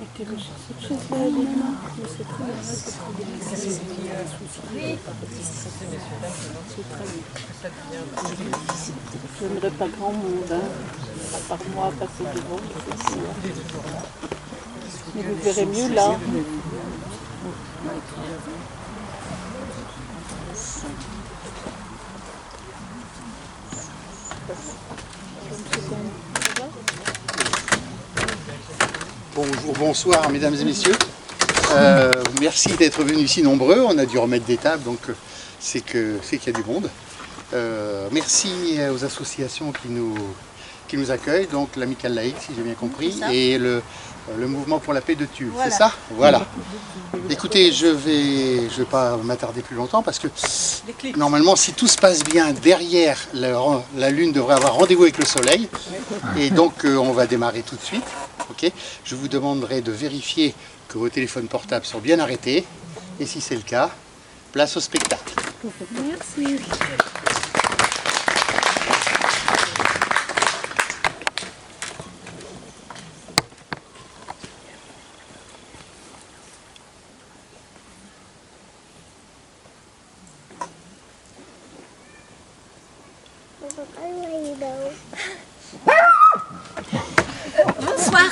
Tu veux cette chose-là, Elena? C'est très bien. Oui. C'est très bien. J'aimerais pas grand monde, hein. À part moi, passer devant, c'est sûr. Mais vous verrez mieux là. Bonjour, bonsoir mesdames et messieurs. Merci d'être venus si nombreux. On a dû remettre des tables, donc c'est qu'il y a du monde. Merci aux associations qui nous accueillent, donc l'Amicale laïque, si j'ai bien compris, et le mouvement pour la paix de Tulle, voilà. C'est ça? Voilà. Écoutez, je vais pas m'attarder plus longtemps parce que normalement, si tout se passe bien, derrière, la Lune devrait avoir rendez-vous avec le Soleil. Et donc, on va démarrer tout de suite. Okay. Je vous demanderai de vérifier que vos téléphones portables sont bien arrêtés. Et si c'est le cas, place au spectacle. Merci. Bonsoir,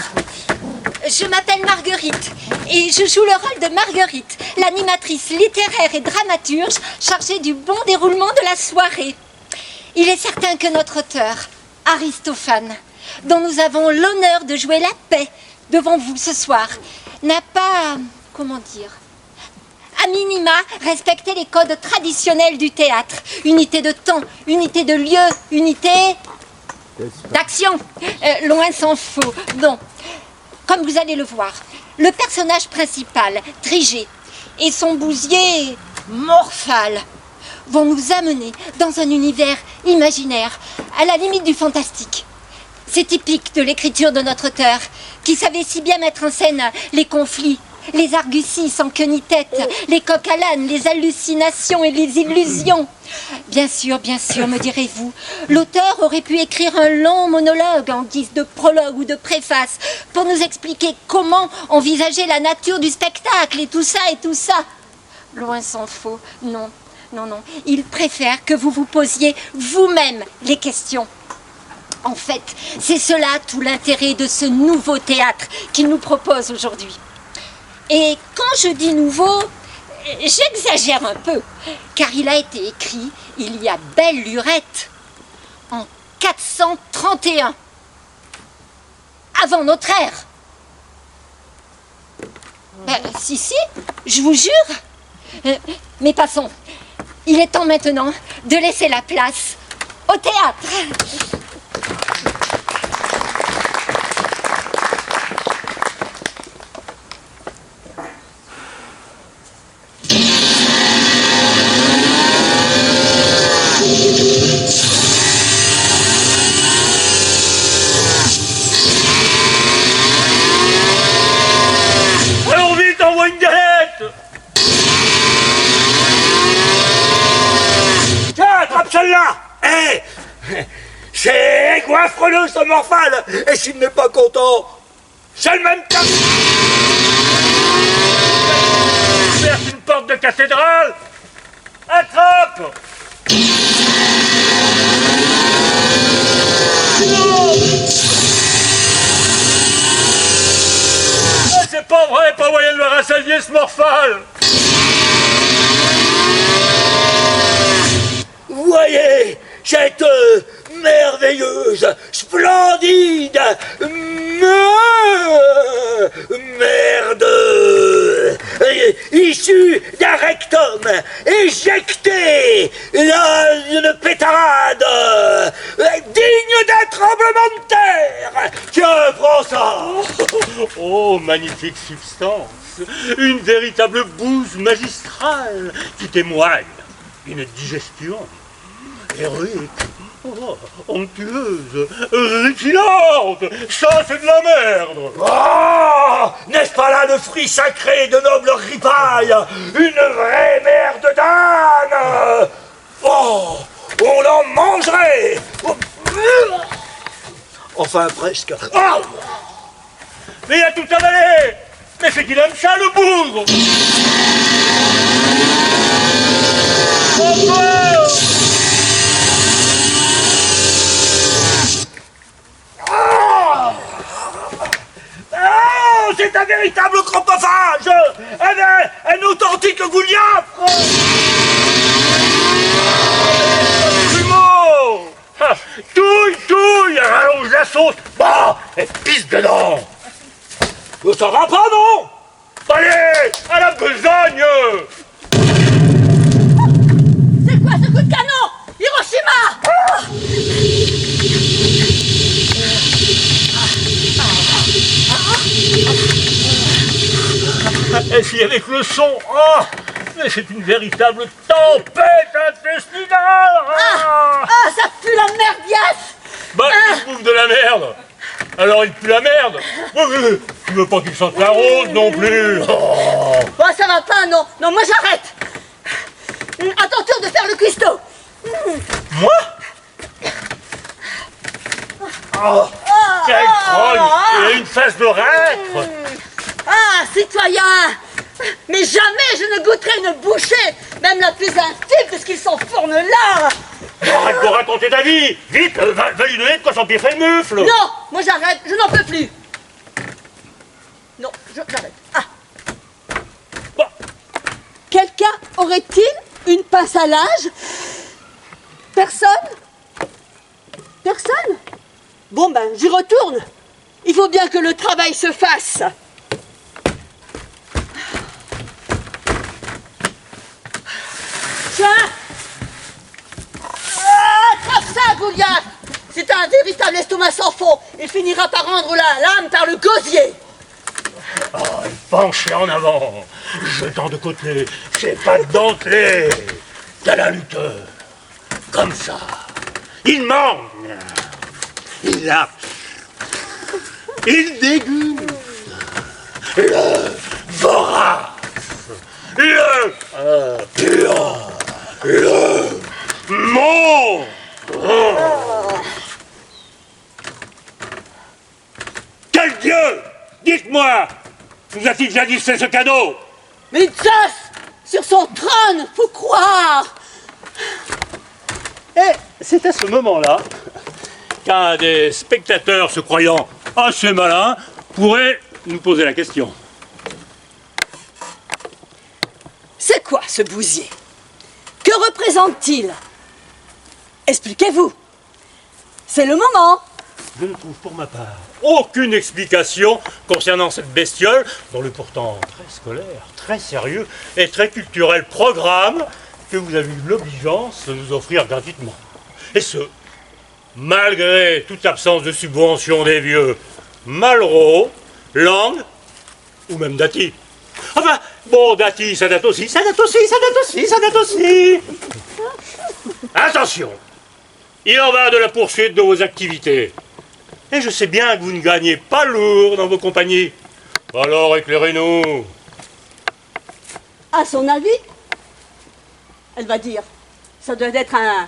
je m'appelle Marguerite et je joue le rôle de Marguerite, l'animatrice littéraire et dramaturge chargée du bon déroulement de la soirée. Il est certain que notre auteur, Aristophane, dont nous avons l'honneur de jouer la paix devant vous ce soir, n'a pas, comment dire, à minima, respecté les codes traditionnels du théâtre. Unité de temps, unité de lieu, unité d'action. Loin s'en faut. Non. Comme vous allez le voir, le personnage principal, Trigé, et son bousier, Morphale, vont nous amener dans un univers imaginaire, à la limite du fantastique. C'est typique de l'écriture de notre auteur, qui savait si bien mettre en scène les conflits, les arguties sans queue ni tête, les coqs à l'âne, les hallucinations et les illusions. Bien sûr, me direz-vous, l'auteur aurait pu écrire un long monologue en guise de prologue ou de préface pour nous expliquer comment envisager la nature du spectacle et tout ça. Loin s'en faut, non. Il préfère que vous vous posiez vous-même les questions. En fait, c'est cela tout l'intérêt de ce nouveau théâtre qu'il nous propose aujourd'hui. Et quand je dis nouveau, j'exagère un peu, car il a été écrit il y a belle lurette, en 431, avant notre ère. Si, je vous jure. Mais passons, il est temps maintenant de laisser la place au théâtre. Celle-là, c'est goinfre-le ce Morphale, et s'il n'est pas content, c'est le même cas. Faire une porte de cathédrale, attrape. C'est pas vrai, pas moyen de le rassasier ce Morphale. Vous voyez cette merveilleuse, splendide merde issue d'un rectum éjecté dans une pétarade digne d'un tremblement de terre. Tiens, prends ça. Oh, magnifique substance, une véritable bouse magistrale qui témoigne d'une digestion héroïque, onctueuse, rufilante. Ça, c'est de la merde. Oh, n'est-ce pas là le fruit sacré de nobles ripailles? Une vraie merde d'âne. Oh, on en mangerait. Enfin, presque. Oh, Mais il a tout avalé. Mais c'est qu'il aime ça, le bougre. Oh, c'est un véritable chronophage, un authentique gouliathre. Jumeau. Touille, rallonge la sauce, bah, et pisse dedans. Ça va pas, non? Allez, à la besogne. C'est quoi ce coup de canon? Hiroshima! Et puis avec le son, oh, mais c'est une véritable tempête intestinale. Ça pue la merdiasse! Bah, il bouffe de la merde. Alors il pue la merde. Tu veux pas qu'il sente la rose non plus. Oh. Bon, ça va pas, non. Non, moi j'arrête. À ton tour de faire le cuistot. Moi? Oh, quelle grogne. Il a une face de reître. Ah, citoyen! Mais jamais je ne goûterai une bouchée, même la plus infime, parce qu'ils s'enfournent là! Arrête de raconter ta vie. Vite, va lui donner de quoi s'empiffrer le mufle. Non, moi j'arrête, je n'en peux plus! Non, j'arrête. Ah! Bah. Quelqu'un aurait-il une pince à linge? Personne? Personne? Bon ben, j'y retourne. Il faut bien que le travail se fasse. Tiens! Attrape ça, Gouliath! C'est un véritable estomac sans fond. Il finira par rendre la lame par le gosier. Oh, il penché en avant, jetant de côté ses pattes dentelées, tel un lutteur. Comme ça, il mange, il lâche, il déguste, le vorace, le mange. Quel Dieu, dites-moi, vous a-t-il jadis fait ce cadeau? Mais Zeus, sur son trône, faut croire. Et c'est à ce moment-là qu'un des spectateurs se croyant assez malin pourrait nous poser la question. C'est quoi ce bousier? Que représente-t-il? Expliquez-vous. C'est le moment. Je ne trouve pour ma part aucune explication concernant cette bestiole dont le pourtant très scolaire, très sérieux et très culturel programme que vous avez eu l'obligeance de nous offrir gratuitement. Et ce, malgré toute absence de subvention des vieux Malraux, Lang ou même Dati. Enfin, bon, Dati, ça date aussi, ça date aussi, ça date aussi, ça date aussi. Attention, il en va de la poursuite de vos activités. Et je sais bien que vous ne gagnez pas lourd dans vos compagnies. Alors éclairez-nous. À son avis, elle va dire, ça doit être un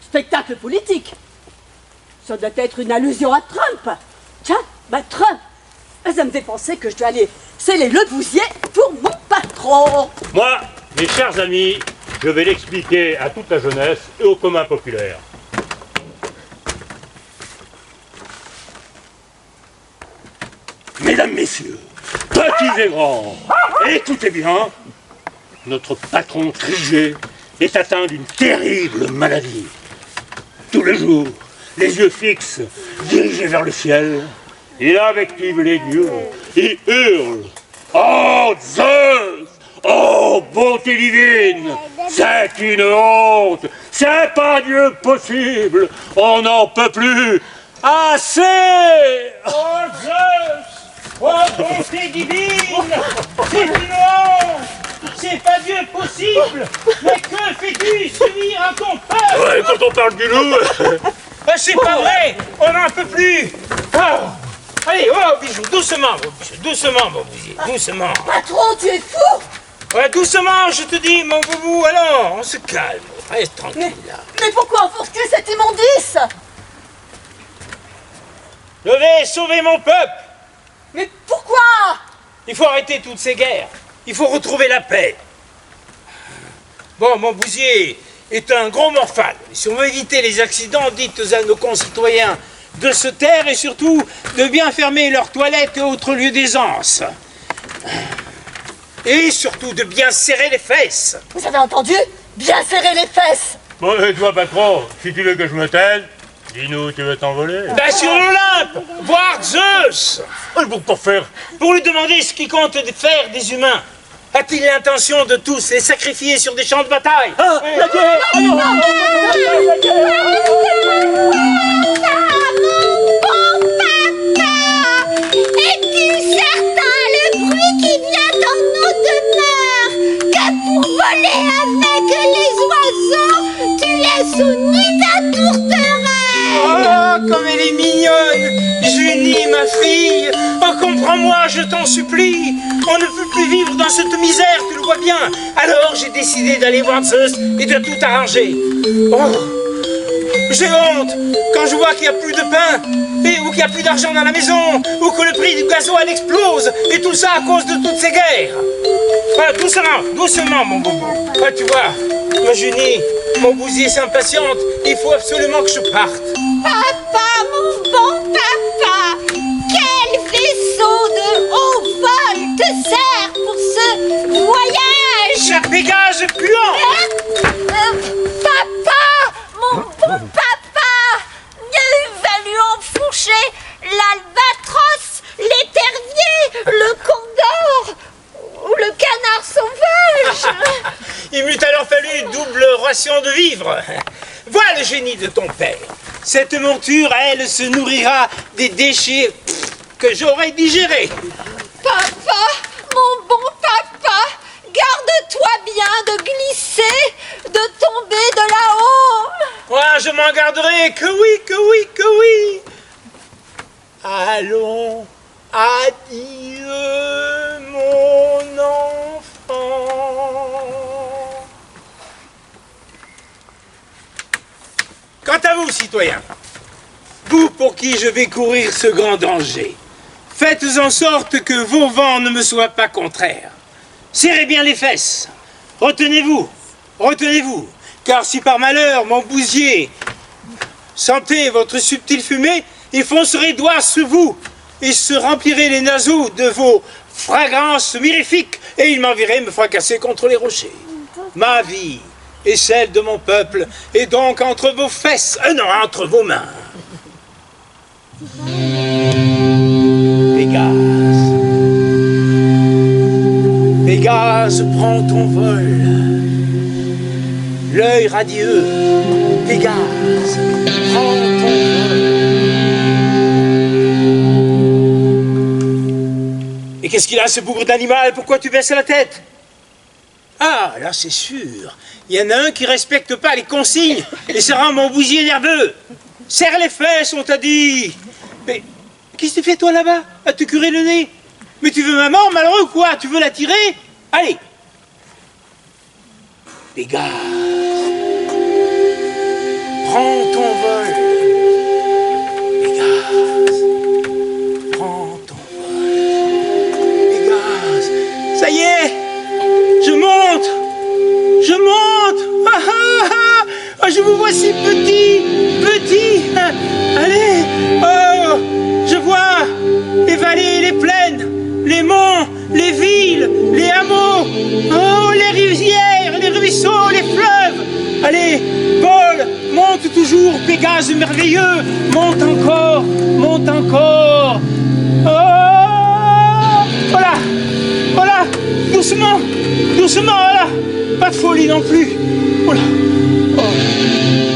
spectacle politique. Ça doit être une allusion à Trump. Tiens, bah Trump, ça me fait penser que je dois aller sceller le bousier pour mon patron. Moi, mes chers amis, je vais l'expliquer à toute la jeunesse et au commun populaire. Mesdames, messieurs, petits et grands, écoutez bien, notre patron Trigé est atteint d'une terrible maladie. Tous les jours, les yeux fixes, dirigés vers le ciel, il invective les dieux, il hurle « Oh Zeus! Oh bonté divine! C'est une honte! C'est pas Dieu possible! On n'en peut plus! Assez! Oh Zeus! Oh bonté divine! C'est une honte! C'est pas Dieu possible! Mais que fais-tu subir à ton peuple? Ouais, quand on parle du loup... c'est pas vrai! On n'en peut plus! Oh. Allez, oh bijou, doucement, mon bijou, doucement, mon bousier, doucement! Patron, tu es fou! Ouais, doucement, je te dis, mon boubou, alors, on se calme, reste tranquille, là. Mais pourquoi enfonces-tu cette immondice? Je vais sauver mon peuple! Mais Quoi? Il faut arrêter toutes ces guerres. Il faut retrouver la paix. Bon, Montbouzier est un gros morphal. Si on veut éviter les accidents, dites à nos concitoyens de se taire et surtout de bien fermer leurs toilettes et autres lieux d'aisance. Et surtout de bien serrer les fesses. Vous avez entendu? Bien serrer les fesses. Bon, et toi, patron, si tu veux que je me taise, dis-nous, tu veux t'envoler? Ben sur l'Olympe, voir Zeus. Pour faire. Pour lui demander ce qu'il compte faire des humains. A-t-il l'intention de tous les sacrifier sur des champs de bataille? Ah, la guerre! Es-tu certain le bruit qui vient dans nos demeures? Que pour voler avec les oiseaux, tu laisses au nid d'un tourterelle? Oh, comme elle est mignonne! Junie, ma fille! Oh, comprends-moi, je t'en supplie! On ne peut plus vivre dans cette misère, tu le vois bien! Alors j'ai décidé d'aller voir Zeus et de tout arranger. Oh! J'ai honte quand je vois qu'il n'y a plus de pain, ou qu'il n'y a plus d'argent dans la maison, ou que le prix du gasoil explose, et tout ça à cause de toutes ces guerres. Voilà, doucement, mon bobo. Ah, tu vois, ma Junie, Montbouzier s'impatiente, il faut absolument que je parte. Papa, mon bon papa, quel vaisseau de haut vol te sert pour ce voyage? Cher Pégase puant! Papa, mon bon papa, va lui enfourcher l'albatros, l'épervier, le condor ou le canard sauvage. Il m'eût alors fallu une double ration de vivres. Voilà le génie de ton père. Cette monture, elle, se nourrira des déchets que j'aurais digérés. Papa, mon bon papa, garde-toi bien de glisser, de tomber de là-haut. Moi, je m'en garderai, que oui, que oui, que oui. Allons, adieu, mon enfant. Quant à vous, citoyens, vous pour qui je vais courir ce grand danger, faites en sorte que vos vents ne me soient pas contraires. Serrez bien les fesses. Retenez-vous, retenez-vous, car si par malheur, Montbouzier, sentez votre subtile fumée, il foncerait doigt sur vous et se remplirait les naseaux de vos fragrances mirifiques et il m'enverrait me fracasser contre les rochers. Ma vie et celle de mon peuple est donc entre vos fesses, non, entre vos mains. Pégase, Pégase, prends ton vol. L'œil radieux, Pégase, prends ton vol. Et qu'est-ce qu'il a, ce bougre d'animal? Pourquoi tu baisses la tête? Ah, là c'est sûr. Il y en a un qui respecte pas les consignes et ça rend Montbouzier nerveux. Serre les fesses, on t'a dit. Mais qu'est-ce que tu fais toi là-bas? À te curer le nez? Mais tu veux ma mort, malheureux ou quoi? Tu veux la tirer? Allez. Pégase, prends ton vol. Pégase, prends ton vol. Pégase, ça y est, je monte. Je monte. Ah, ah, ah. Oh, je vous vois si petit, petit. Allez, oh, je vois les vallées, les plaines, les monts, les villes, les hameaux, oh, les rivières, les ruisseaux, les fleuves. Allez, vole, monte toujours, Pégase merveilleux, monte encore, monte encore. Oh, voilà, voilà, doucement, doucement, voilà, pas de folie non plus. Voilà. Oh,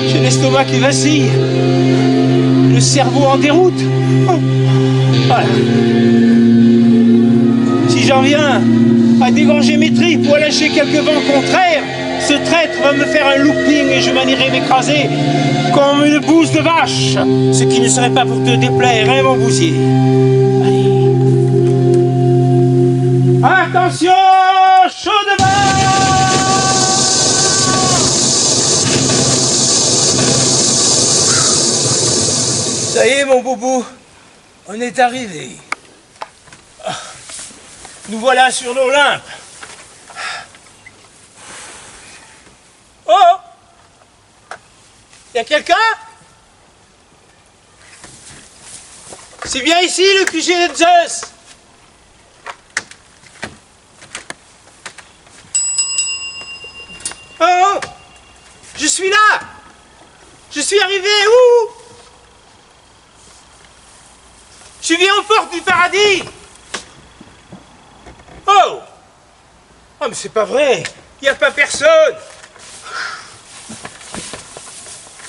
j'ai l'estomac qui vacille, le cerveau en déroute. Oh, voilà. Si j'en viens à dégorger mes tripes ou à lâcher quelques vents contraires, ce traître va me faire un looping et je m'en irai m'écraser comme une bouse de vache. Ce qui ne serait pas pour te déplaire, hein, Montbouzier. Allez. Attention, chaud de vent. Ça y est, mon boubou, on est arrivé. Ah. Nous voilà sur l'Olympe. Oh! Y a quelqu'un? C'est bien ici le QG de Zeus. Oh! Je suis là! Je suis arrivé où? Je viens aux portes du paradis! Oh! Oh, mais c'est pas vrai! Il n'y a pas personne!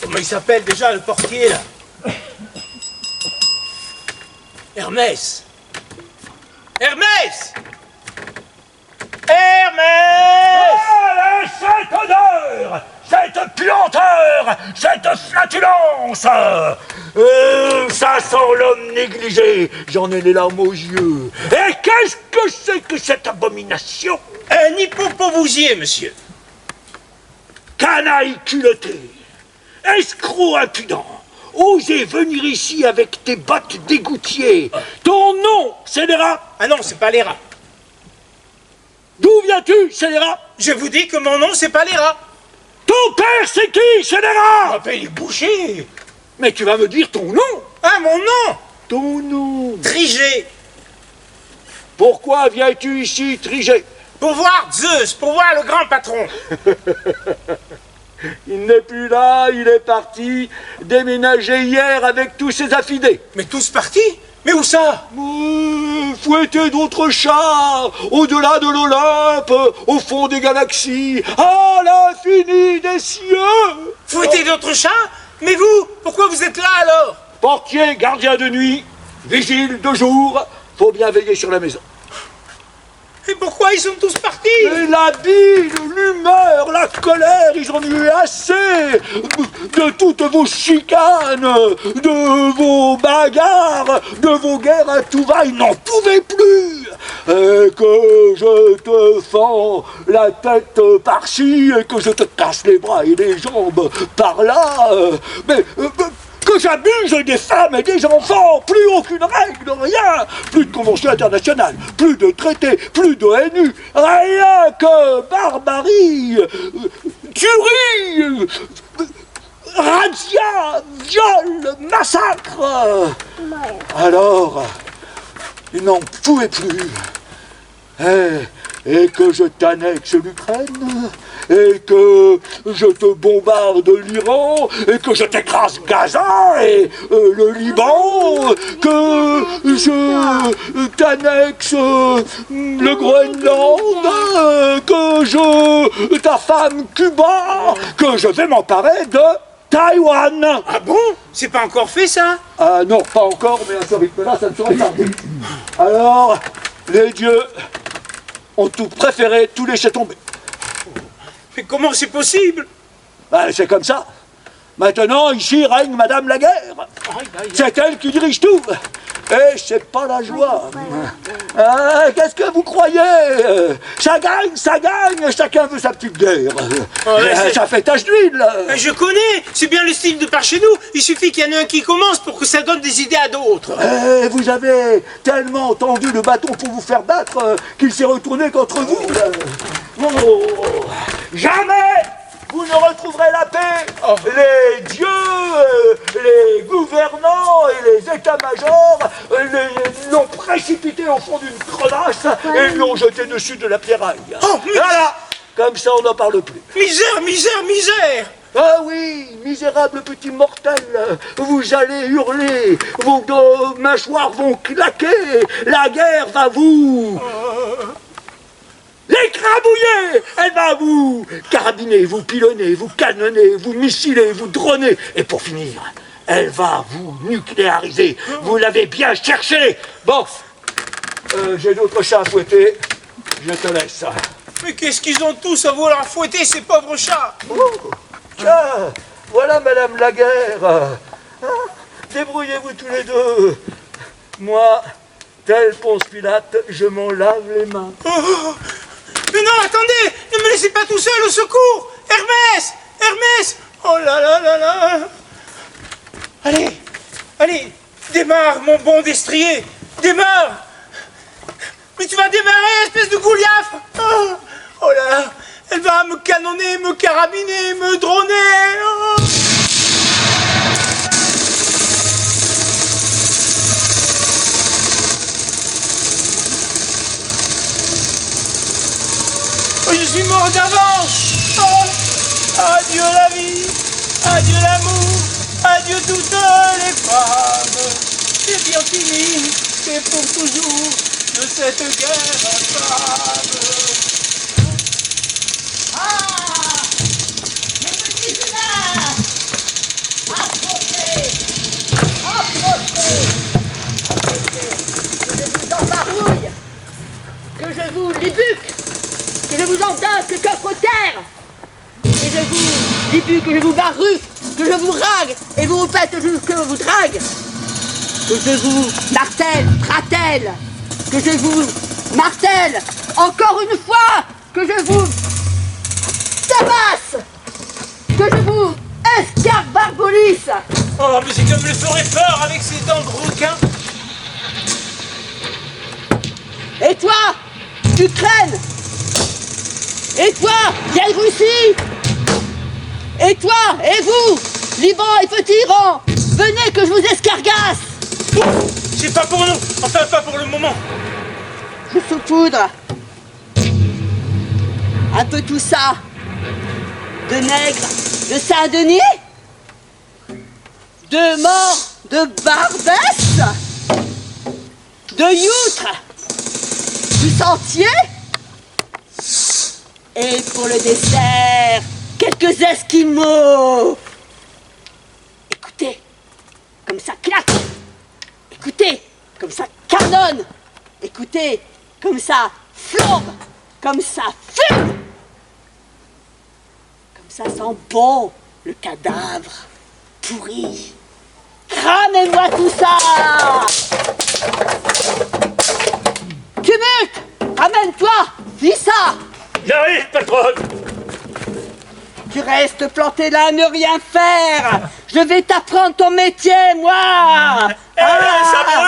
Comment il s'appelle déjà le portier là? Hermès! Hermès! Hermès! Ah, cette odeur, cette puanteur, cette flatulence, ça sent l'homme négligé, j'en ai les larmes aux yeux. Et qu'est-ce que c'est que cette abomination? Un hippopovousier, monsieur. Canaille culotté, escroc impudent, osez venir ici avec tes bottes d'égoutier. Ton nom, scélérat? Ah non, c'est pas les rats. D'où viens-tu, scélérat? Je vous dis que mon nom, c'est pas les rats. Ton père, c'est qui, scélérat? Rappelez les bouchers. Mais tu vas me dire ton nom. Ah, mon nom? Ton nom. Trigé. Pourquoi viens-tu ici, Trigé? Pour voir Zeus, pour voir le grand patron. Il n'est plus là, il est parti, déménager hier avec tous ses affidés. Mais tous partis? Mais où ça? Fouetter d'autres chars, au-delà de l'Olympe, au fond des galaxies, à l'infini des cieux. Fouetter d'autres chats? Mais vous, pourquoi vous êtes là alors? Portier, gardien de nuit, vigile de jour, faut bien veiller sur la maison. Et pourquoi ils sont tous partis? Et la bile, l'humeur, la colère, ils en ont eu assez de toutes vos chicanes, de vos bagarres, de vos guerres à tout va, ils n'en pouvaient plus. Et que je te fends la tête par-ci, et que je te casse les bras et les jambes par-là, mais que j'abuse des femmes et des enfants, plus aucune règle, rien, plus de convention internationale, plus de traités, plus de ONU, rien que barbarie, tuerie, razzia, viol, massacre. Alors, ils n'en pouvaient plus. Et que je t'annexe l'Ukraine, et que je te bombarde l'Iran, et que je t'écrase Gaza et le Liban, que je t'annexe le Groenland, que ta femme Cuba, que je vais m'emparer de Taïwan. Ah bon? C'est pas encore fait ça? Ah non, pas encore, mais à ce rythme-là, ça ne saurait tarder. Alors, les dieux ont tout préféré, tout laissé tomber. Mais comment c'est possible? Ben, c'est comme ça. Maintenant, ici règne Madame la Guerre. C'est elle qui dirige tout. Et c'est pas la joie. Qu'est-ce que vous croyez? Ça gagne, chacun veut sa petite guerre. Ça fait tache d'huile. Je connais, c'est bien le style de par chez nous. Il suffit qu'il y en ait un qui commence pour que ça donne des idées à d'autres. Vous avez tellement tendu le bâton pour vous faire battre qu'il s'est retourné contre vous. Oh, jamais vous ne retrouverez la paix. Les dieux, les gouvernants et les états-majors l'ont précipité au fond d'une crevasse et l'ont jeté dessus de la pierraille. Voilà, comme ça on n'en parle plus. Misère, misère, misère. Ah oui, misérable petit mortel, vous allez hurler, vos mâchoires vont claquer, la guerre va vous l'écrabouiller, elle va vous carabiner, vous pilonner, vous canonner, vous missiler, vous droner, et pour finir, elle va vous nucléariser. Vous l'avez bien cherché. Bon, j'ai d'autres chats à fouetter, je te laisse. Mais qu'est-ce qu'ils ont tous à vouloir fouetter ces pauvres chats? Tiens, voilà Madame la Guerre. Débrouillez-vous tous les deux. Moi, tel Ponce Pilate, je m'en lave les mains. Mais non, attendez, ne me laissez pas tout seul, au secours. Hermès, Hermès. Oh là là là là. Allez, démarre mon bon destrier, démarre. Mais tu vas démarrer, espèce de Goliath. Oh là là, elle va me canonner, me carabiner, me droner. Oh. Oh, je suis mort d'avance. Oh. Adieu la vie, adieu l'amour, adieu toutes les femmes. C'est bien fini, c'est pour toujours de cette guerre infâme. Mes petits humains, approchez, que je vous embarouille, que je vous libuque, que je vous endosse le coffre terre, que je vous libuque, que je vous barrue, que je vous rague et vous faites que je vous drague, que je vous martèle, fratelle, que je vous martèle encore une fois, que je vous tabasse, que je vous escarbarbolisse. Oh, mais c'est comme me ferait peur avec ses dents de requin. Et toi, Ukraine? Et toi, vieille Russie? Et toi, et vous, Liban et petit Iran, venez que je vous escargasse. C'est pas pour nous, enfin pas pour le moment. Je saupoudre un peu tout ça de nègres de Saint-Denis, de morts de Barbès, de youtres du Sentier, et pour le dessert, quelques esquimaux. Écoutez, comme ça claque. Écoutez, comme ça canonne. Écoutez, comme ça flambe. Comme ça fume. Comme ça sent bon le cadavre pourri. Cramez-moi tout ça. Tumulte, ramène-toi, fais ça. J'arrive, patronne. Tu restes planté là à ne rien faire. Je vais t'apprendre ton métier, moi. Ça brûle.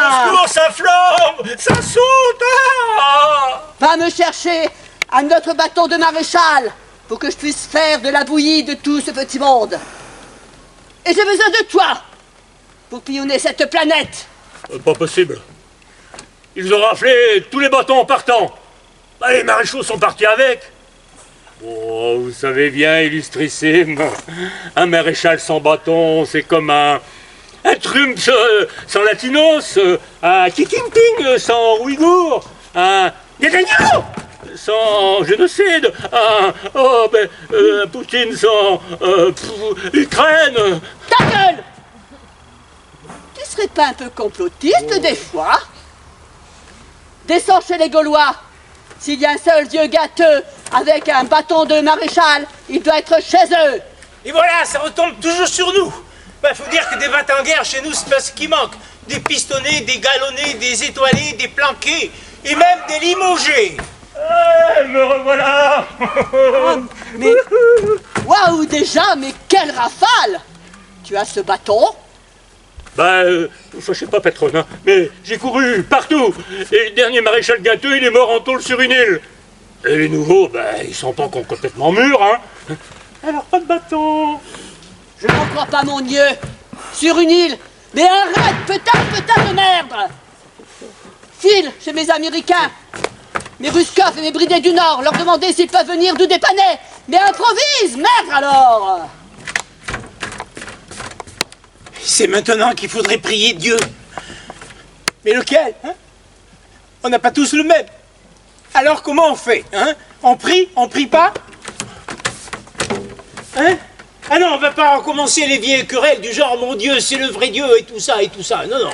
Au secours, ça flambe. Ça saute. Va me chercher un autre bâton de maréchal pour que je puisse faire de la bouillie de tout ce petit monde. Et j'ai besoin de toi pour pillonner cette planète. Pas possible. Ils ont raflé tous les bâtons en partant. Bah, les maréchaux sont partis avec. Oh, vous savez bien, illustrissime, un maréchal sans bâton, c'est comme un Trump sans latinos, un Xi Jinping sans ouïghour, un Netanyahu sans génocide, un Poutine sans Ukraine. Ta gueule! Tu serais pas un peu complotiste des fois? Descends chez les Gaulois. S'il y a un seul dieu gâteux avec un bâton de maréchal, il doit être chez eux. Et voilà, ça retombe toujours sur nous. Bah, faut dire que des battes en guerre chez nous, c'est pas ce qui manque. Des pistonnés, des galonnés, des étoilés, des planqués et même des limogés. Me revoilà. Mais waouh déjà, mais quelle rafale! Tu as ce bâton? Je sais pas, patronne, hein, mais j'ai couru partout. Et le dernier maréchal gâteux, il est mort en tôle sur une île. Et les nouveaux, ils sont pas encore complètement mûrs, hein. Alors, pas de bâton. Je n'en crois pas, mon Dieu. Sur une île. Mais arrête, putain de merde. File chez mes Américains, mes Ruskov et mes Bridés du Nord, leur demander s'ils peuvent venir nous dépanner. Mais improvise, merde alors. C'est maintenant qu'il faudrait prier Dieu. Mais lequel, hein? On n'a pas tous le même. Alors comment on fait, hein? On prie pas? Hein? Ah non, on va pas recommencer les vieilles querelles du genre mon Dieu, c'est le vrai Dieu et tout ça. Non, non.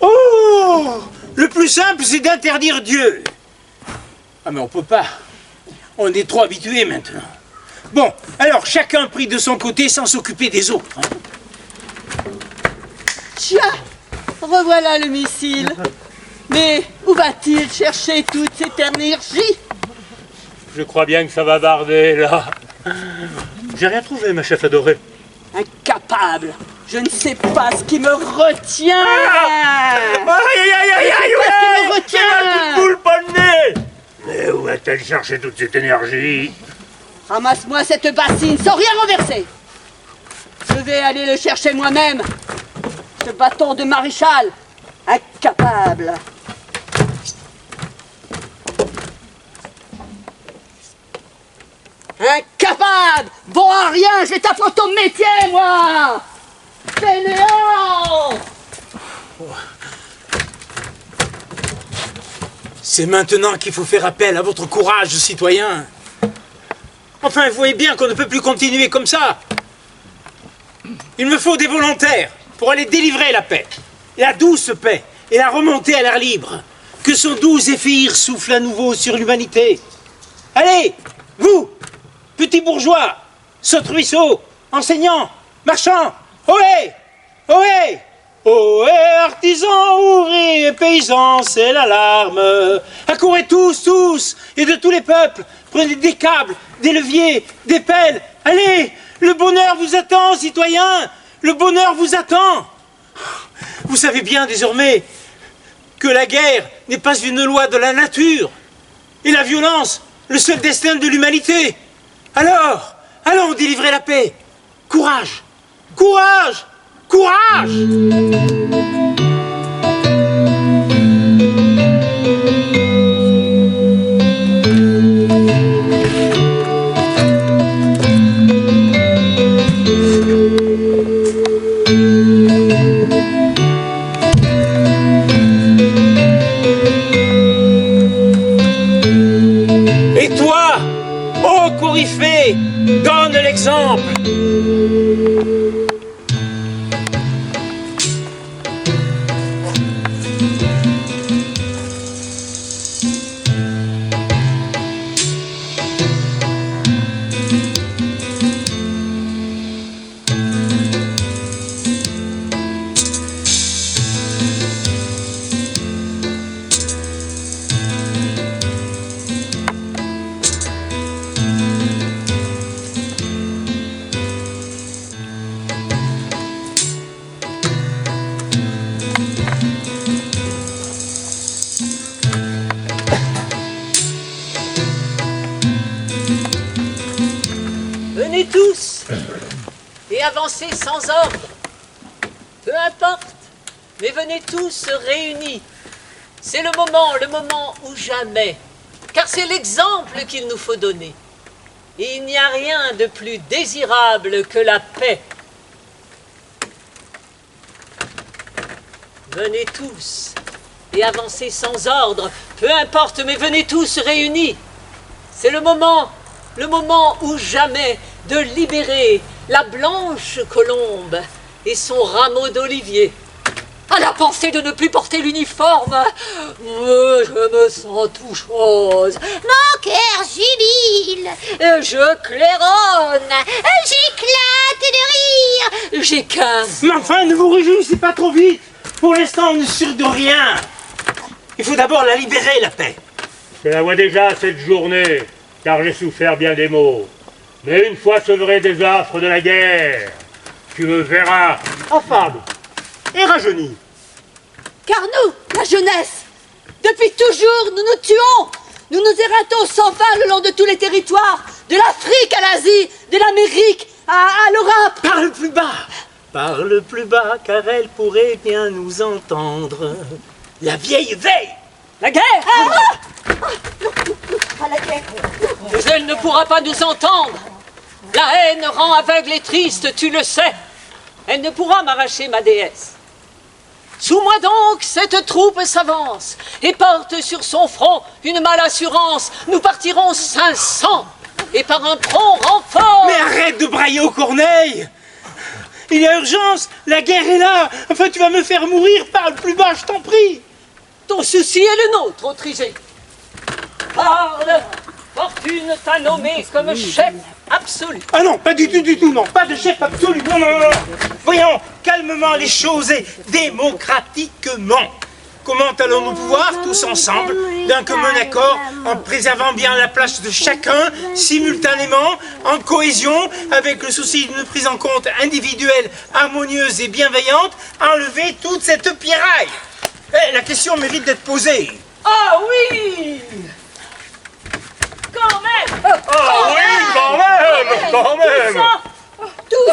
Oh! Le plus simple, c'est d'interdire Dieu. Ah mais on peut pas. On est trop habitués maintenant. Bon, alors chacun prie de son côté sans s'occuper des autres. Hein? Tiens, revoilà le missile. Mais où va-t-il chercher toute cette énergie? Je crois bien que ça va barder, là. J'ai rien trouvé, ma chef adorée. Un cap incapable. Je ne sais pas ce qui me retient. Aïe, aïe, aïe, aïe, aïe, me aïe, retient. c'est ma petite boule pas de nez. Mais où a-t-elle cherché toute cette énergie? Ramasse-moi cette bassine sans rien renverser. Je vais aller le chercher moi-même. Ce bâton de maréchal, incapable. Incapable! Bon à rien, je vais t'apprendre ton métier, moi! Fainéant! C'est maintenant qu'il faut faire appel à votre courage, citoyen. Enfin, vous voyez bien qu'on ne peut plus continuer comme ça. Il me faut des volontaires pour aller délivrer la paix, la douce paix, et la remonter à l'air libre. Que son doux zéphyr souffle à nouveau sur l'humanité. Allez, vous, petits bourgeois, saute-ruisseau, enseignants, marchands, ohé, ohé, ohé, artisans, ouvriers, paysans, c'est l'alarme. Accourez tous, tous, et de tous les peuples, prenez des câbles, des leviers, des pelles. Allez, le bonheur vous attend, citoyens, le bonheur vous attend. Vous savez bien désormais que la guerre n'est pas une loi de la nature, et la violence, le seul destin de l'humanité. Alors, allons délivrer la paix. Courage, courage, courage! Et toi, ô coryphée, donne l'exemple. Venez tous et avancez sans ordre. Peu importe, mais venez tous réunis. C'est le moment ou jamais, car c'est l'exemple qu'il nous faut donner. Et il n'y a rien de plus désirable que la paix. Venez tous et avancez sans ordre. Peu importe, mais venez tous réunis. C'est le moment ou jamais de libérer la blanche colombe et son rameau d'olivier. À la pensée de ne plus porter l'uniforme, je me sens tout chose. Mon cœur jubile, Je claironne, j'éclate de rire. j'ai 15. Mais enfin, ne vous réjouissez pas trop vite. Pour l'instant, on n'est sûr de rien. Il faut d'abord la libérer, la paix. Je la vois déjà cette journée, car j'ai souffert bien des maux. Mais une fois sevré des affres de la guerre, tu me verras affable et rajeuni. Car nous, la jeunesse, depuis toujours, nous nous tuons. Nous nous éreintons sans fin le long de tous les territoires, de l'Afrique à l'Asie, de l'Amérique à l'Europe. Parle plus bas. Parle plus bas, car elle pourrait bien nous entendre. La vieille veille. La guerre! Mais elle ne pourra pas nous entendre. La haine rend aveugle et triste, tu le sais. Elle ne pourra m'arracher ma déesse. Sous moi donc, cette troupe s'avance et porte sur son front une malassurance. Nous partirons 500 et par un prompt renfort. Mais arrête de brailler aux corneilles. Il y a urgence, la guerre est là. Enfin, tu vas me faire mourir. Parle plus bas, je t'en prie. Ton souci est le nôtre, Autrigé. Parle, fortune t'a nommé comme chef absolu. Ah non, pas du tout, non. Pas de chef absolu. Non. Voyons calmement les choses et démocratiquement. comment allons-nous pouvoir, tous ensemble, d'un commun accord, en préservant bien la place de chacun, simultanément, en cohésion, avec le souci d'une prise en compte individuelle, harmonieuse et bienveillante, enlever toute cette piraille? La question mérite d'être posée. Ah oui! Quand même! Ah oui, quand même! Tout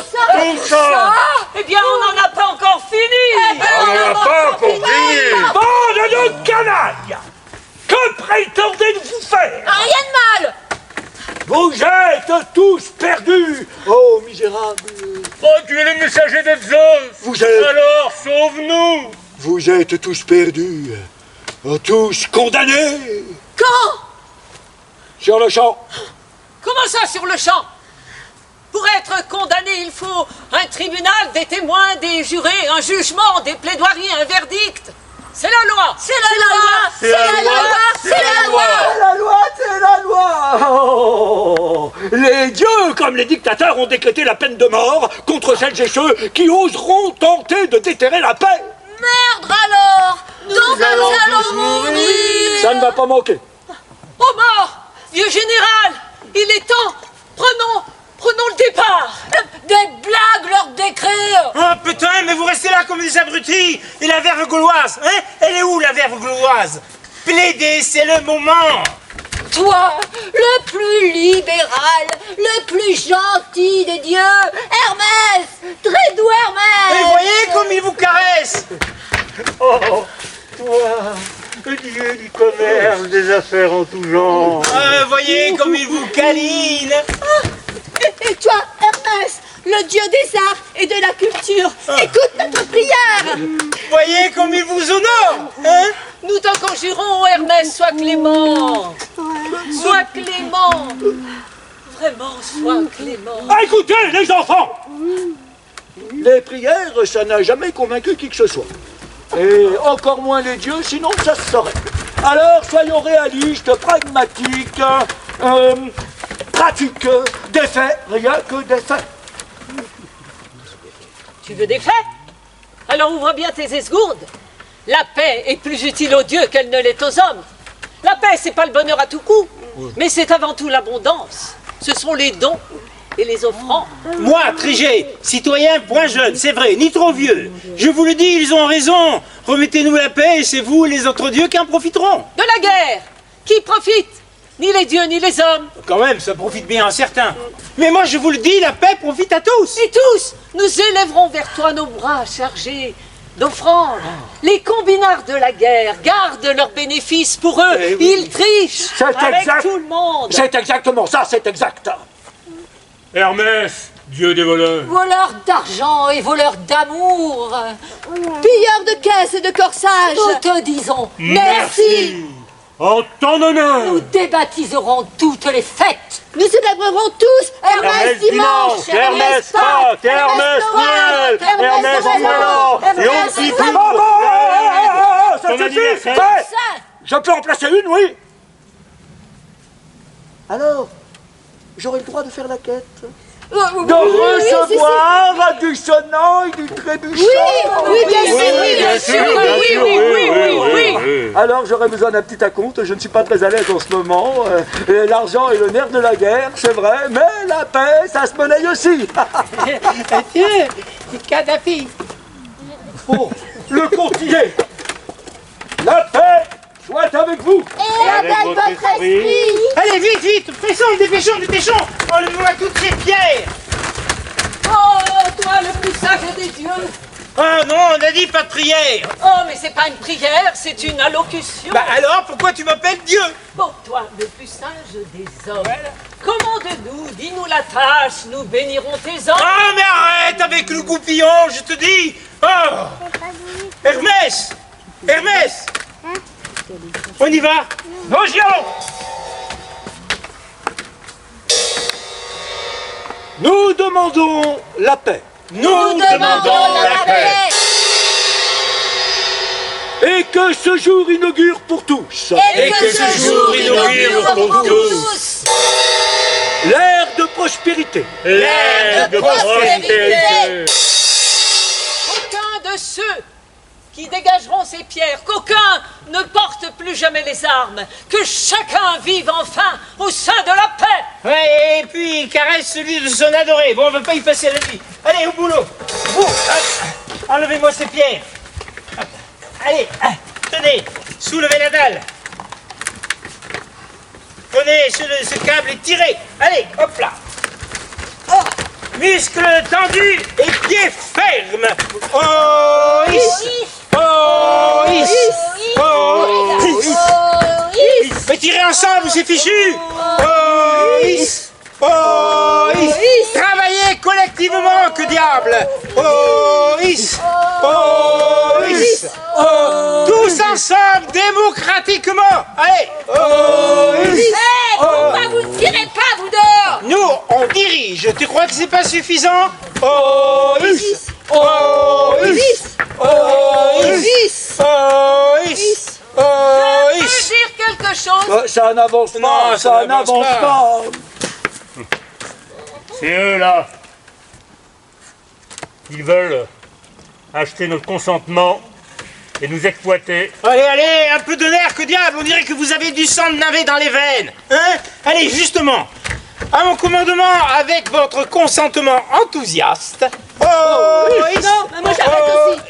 ça! Eh bien, on n'en a pas encore fini! On n'a pas encore fini! Bande de canailles! Que prétendez-vous faire? Rien de mal. Vous êtes tous perdus! Oh, misérable! Oh, tu es le messager de Zeus! Vous êtes... Alors, sauve-nous! Vous êtes tous perdus, tous condamnés Quand? sur le champ. Comment ça, sur le champ? Pour être condamné, il faut un tribunal, des témoins, des jurés, un jugement, des plaidoiries, un verdict. C'est la loi! C'est la loi. C'est la loi! C'est la loi. C'est la loi! Oh, les dieux, comme les dictateurs, ont décrété la peine de mort contre celles et ceux qui oseront tenter de déterrer la paix. Merde alors. Donc nous allons mourir. Ça ne va pas manquer. Aux morts! Vieux général! Il est temps! Prenons le départ! Des blagues, leur décret. Oh putain, mais vous restez là comme des abrutis! Et la verve gauloise, hein? Elle est où, la verve gauloise? Plaidez, c'est le moment! Toi, le plus libéral, le plus gentil des dieux, Hermès, très doux Mais Hermès. voyez comme il vous caresse! Oh, toi, le dieu du commerce, des affaires en tout genre. Voyez comme il vous câline! Et toi, Hermès, le dieu des arts et de la culture, écoute notre prière. Voyez comme il vous honore! Hein? Nous t'en conjurons, Hermès, sois clément! Sois clément! Vraiment, sois clément! Ah, écoutez, les enfants! Les prières, ça n'a jamais convaincu qui que ce soit. Et encore moins les dieux, sinon ça se saurait. Alors, soyons réalistes, pragmatiques, pratiques, des faits, rien que des faits. Tu veux des faits? Alors ouvre bien tes esgourdes. La paix est plus utile aux dieux qu'elle ne l'est aux hommes. La paix, c'est pas le bonheur à tout coup, mais c'est avant tout l'abondance. Ce sont les dons et les offrandes. Moi, Trigé, citoyen point jeune, c'est vrai, ni trop vieux. Je vous le dis, ils ont raison. Remettez-nous la paix et c'est vous et les autres dieux qui en profiteront. De la guerre, qui profite? Ni les dieux, ni les hommes. Quand même, ça profite bien à certains. Mais moi, je vous le dis, la paix profite à tous. Et tous, nous élèverons vers toi nos bras chargés d'offrandes. Les combinards de la guerre gardent leurs bénéfices pour eux. Eh oui. Ils trichent C'est avec exact. tout le monde. C'est exactement ça, c'est exact. Hermès, dieu des voleurs. Voleurs d'argent et voleurs d'amour, pilleurs de caisses et de corsages, nous te disons merci. En ton honneur. Nous débaptiserons toutes les fêtes. Nous célébrerons tous Hermès dimanche, Hermès Pâques, Hermès Noël, Hermès Nouvel-An, et on s'y fout. Ça Ton suffit. anniversaire. Ouais. Je peux en placer une, oui. Alors, j'aurai le droit de faire la quête. De recevoir du sonnant et du trébuchant. Oui, bien sûr, oui. Alors j'aurais besoin d'un petit acompte, je ne suis pas très à l'aise en ce moment. L'argent est le nerf de la guerre, c'est vrai, mais la paix, ça se monnaie aussi. Kadhafi. Bon, le courtier, la paix soit avec vous. Et avec votre esprit. Allez, vite, vite, dépêchons. Enlevons-moi toutes ces pierres. Oh, toi, le plus sage des dieux. Ah non, on a dit pas de prière. Oh, mais c'est pas une prière, c'est une allocution. Bah alors, pourquoi tu m'appelles Dieu? Bon, toi, le plus sage des hommes, commande-nous, dis-nous la tâche, nous bénirons tes hommes. Ah, mais arrête avec le goupillon, je te dis. Oh. Hermès, on y va. Nous y allons. Nous demandons la paix. Nous Demandons la paix. Et que ce jour inaugure pour tous Et que ce jour inaugure pour tous l'ère de prospérité. L'ère de prospérité. Aucun de ceux qui dégageront ces pierres, qu'aucun ne porte plus jamais les armes, que chacun vive enfin au sein de la paix. Ouais, et puis caresse celui de son adoré. Bon, on va pas y passer la nuit. Allez, au boulot. Vous, enlevez-moi ces pierres. Allez, tenez, soulevez la dalle. Prenez ce câble et tirez. Allez, hop là. Oh, muscles tendus et pieds fermes. Oh, is. Oh, is. Oh, is. Mais tirez ensemble, c'est fichu. Oh, is. Oh, is. Travaillez collectivement, que diable. Oh, is. Oh, is. Oh, tous ensemble, démocratiquement. Allez. Oh, is. Pourquoi vous ne tirez pas, vous dehors? Nous, on dirige. Tu crois que c'est pas suffisant? Oh, is. Oh, is. Oh, is. Oh, is. Oh, Je peux is. dire quelque chose? Ça n'avance pas, Non, ça n'avance pas. C'est eux là. Ils veulent acheter notre consentement et nous exploiter. Allez, allez, un peu de nerf, que diable. On dirait que vous avez du sang de navet dans les veines. Hein? Allez, justement. À mon commandement, avec votre consentement enthousiaste. Oh, is. Non, mais moi j'arrête aussi.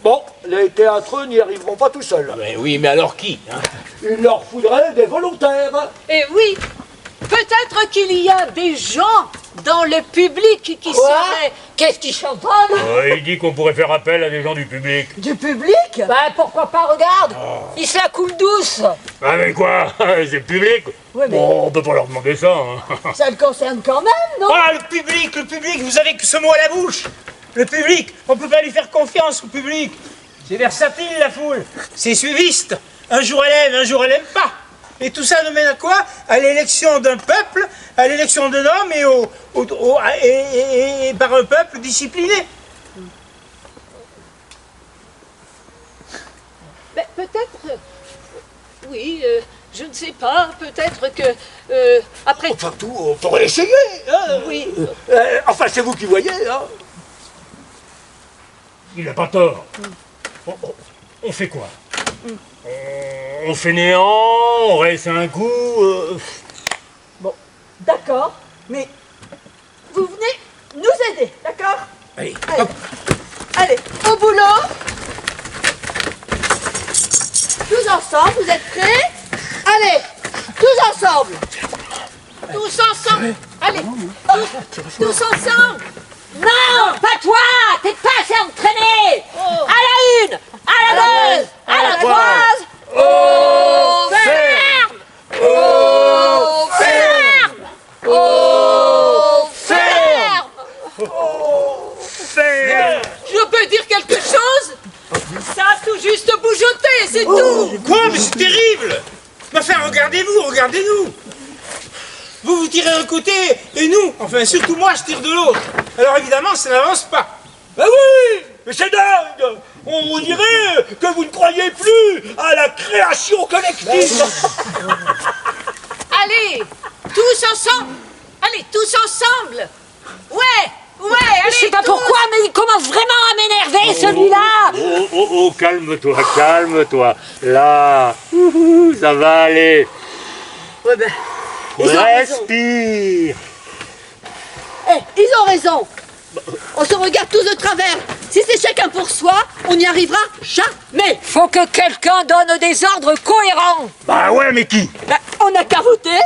Bon, les théâtreux n'y arriveront pas tout seuls. Mais oui, mais alors qui, hein? Il leur faudrait des volontaires. Et oui, peut-être qu'il y a des gens dans le public qui seraient... Qu'est-ce qui chantonne? Il dit qu'on pourrait faire appel à des gens du public. Du public? Ben pourquoi pas, regarde. Il se la coule douce. Ah mais quoi? C'est le public. Ouais, mais- Bon, on peut pas leur demander ça. Hein. Ça le concerne quand même, non? Ah, le public, vous avez que ce mot à la bouche. Le public, on peut pas lui faire confiance au public. C'est versatile, la foule. C'est suiviste. Un jour elle aime, un jour elle aime pas. Et tout ça nous mène à quoi? À l'élection d'un peuple, à l'élection d'un homme et par un peuple discipliné. Ben, peut-être... oui, je ne sais pas, peut-être que... après... Enfin tout, on pourrait essayer. Hein. Oui. Enfin, c'est vous qui voyez. Hein. Il a pas tort. On fait quoi? On fait néant, on reste un coup. Bon, d'accord, mais vous venez nous aider, d'accord? Allez, Allez. hop. Allez, au boulot. Tous ensemble, vous êtes prêts? Allez, tous ensemble. Tous ensemble. Allez, tous ensemble. Non, pas toi. T'es pas assez entraîné. À la une, à la deux, à la troisième. Au ferme. Au ferme. Au ferme. Je peux dire quelque chose? Ça a tout juste bougeoté, c'est tout. Quoi? Mais c'est terrible. Mais enfin, regardez-nous. Vous tirez d'un côté, et nous, enfin surtout moi, je tire de l'autre. Alors évidemment, ça n'avance pas. Ben oui, mais c'est dingue. On dirait que vous ne croyez plus à la création collective. Allez, tous ensemble. Allez, tous ensemble. Ouais, allez. Je sais pas tous. pourquoi, mais il commence vraiment à m'énerver, celui-là. Oh, calme-toi. Là, ça va aller. Ouais, ben, ils ont raison. Respire. Ils ont raison. On se regarde tous de travers. Si c'est chacun pour soi, on n'y arrivera jamais. Faut que quelqu'un donne des ordres cohérents. Bah ouais, mais qui? Ben, on n'a qu'à voter.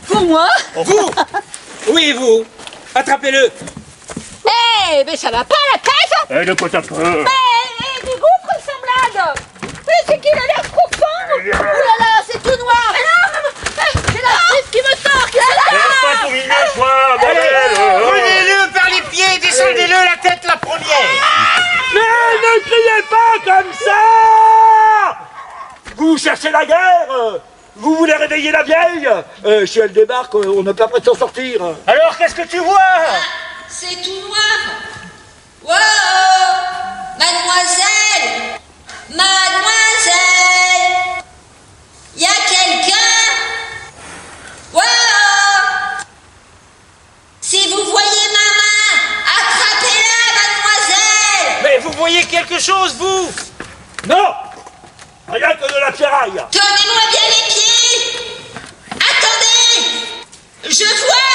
Pour moi. Vous? Oui, vous. Attrapez-le. Mais ça va pas la tête. De quoi t'as peur? Du groupe ressemblade. Mais c'est qu'il a l'air trop fort. Ouh là là, c'est tout noir. C'est la triste qui me tord. Laisse pas ton milieu, toi, bordel. Prenez-le par les pieds, descendez-le la tête la première. Mais ne criez pas comme ça. Vous cherchez la guerre. Vous voulez réveiller la vieille. Si elle débarque, on n'est pas prêt de s'en sortir. Alors, qu'est-ce que tu vois? C'est tout noir. Wow, mademoiselle, y a quelqu'un? Wow. chose, vous? Non! Rien que de la ferraille. Tenez-moi bien les pieds. Attendez. Je vois.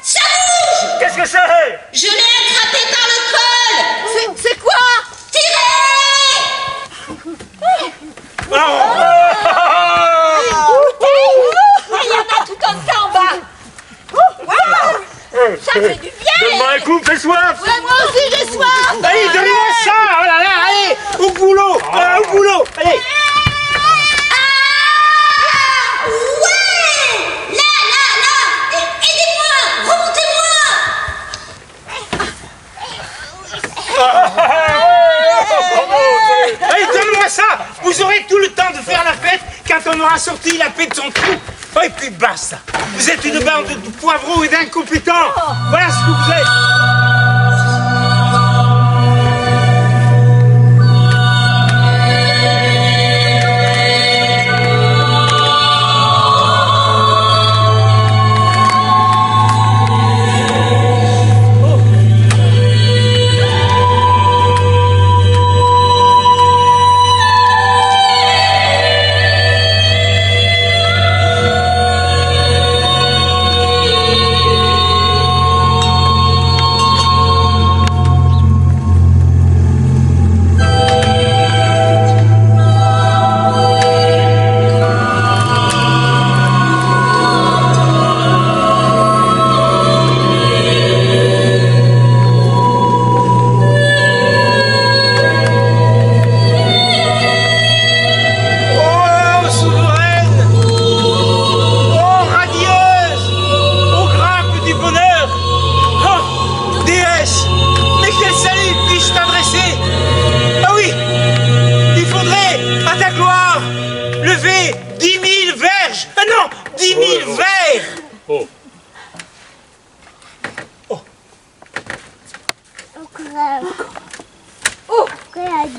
Ça bouge. Qu'est-ce que c'est? Je l'ai attrapé par le col. C'est quoi? Tirez. Il y en a tout un tas en bas. Ça fait du bien. Donne-moi un coup, fais soif. Ouais, moi aussi j'ai soif. Allez, donnez-moi ça! Oh là là, allez! Au boulot! Au boulot! Allez! Ouais. Là. Aidez-moi. Remontez-moi. Allez, donne-moi ça! Vous aurez tout le temps de faire la fête quand on aura sorti la paix de son trou. Oh, et puis basta! Vous êtes une bande de poivreaux et d'incompétents! Voilà ce que vous êtes!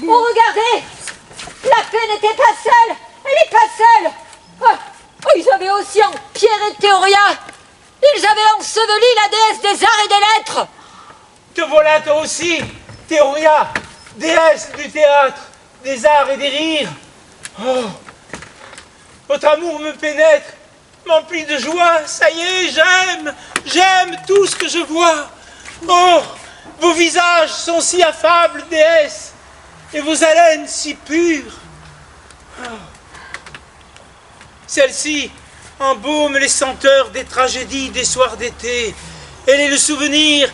Oh, regardez! La fée n'était pas seule! Elle n'est pas seule! Oh, ils avaient aussi en Pierre et Théoria! Ils avaient enseveli la déesse des arts et des lettres! Te voilà toi aussi, Théoria, déesse du théâtre, des arts et des rires. Oh, votre amour me pénètre, m'emplit de joie. Ça y est, j'aime tout ce que je vois. Oh, vos visages sont si affables, déesse, et vos haleines si pures. Oh. Celle-ci embaume les senteurs des tragédies des soirs d'été. Elle est le souvenir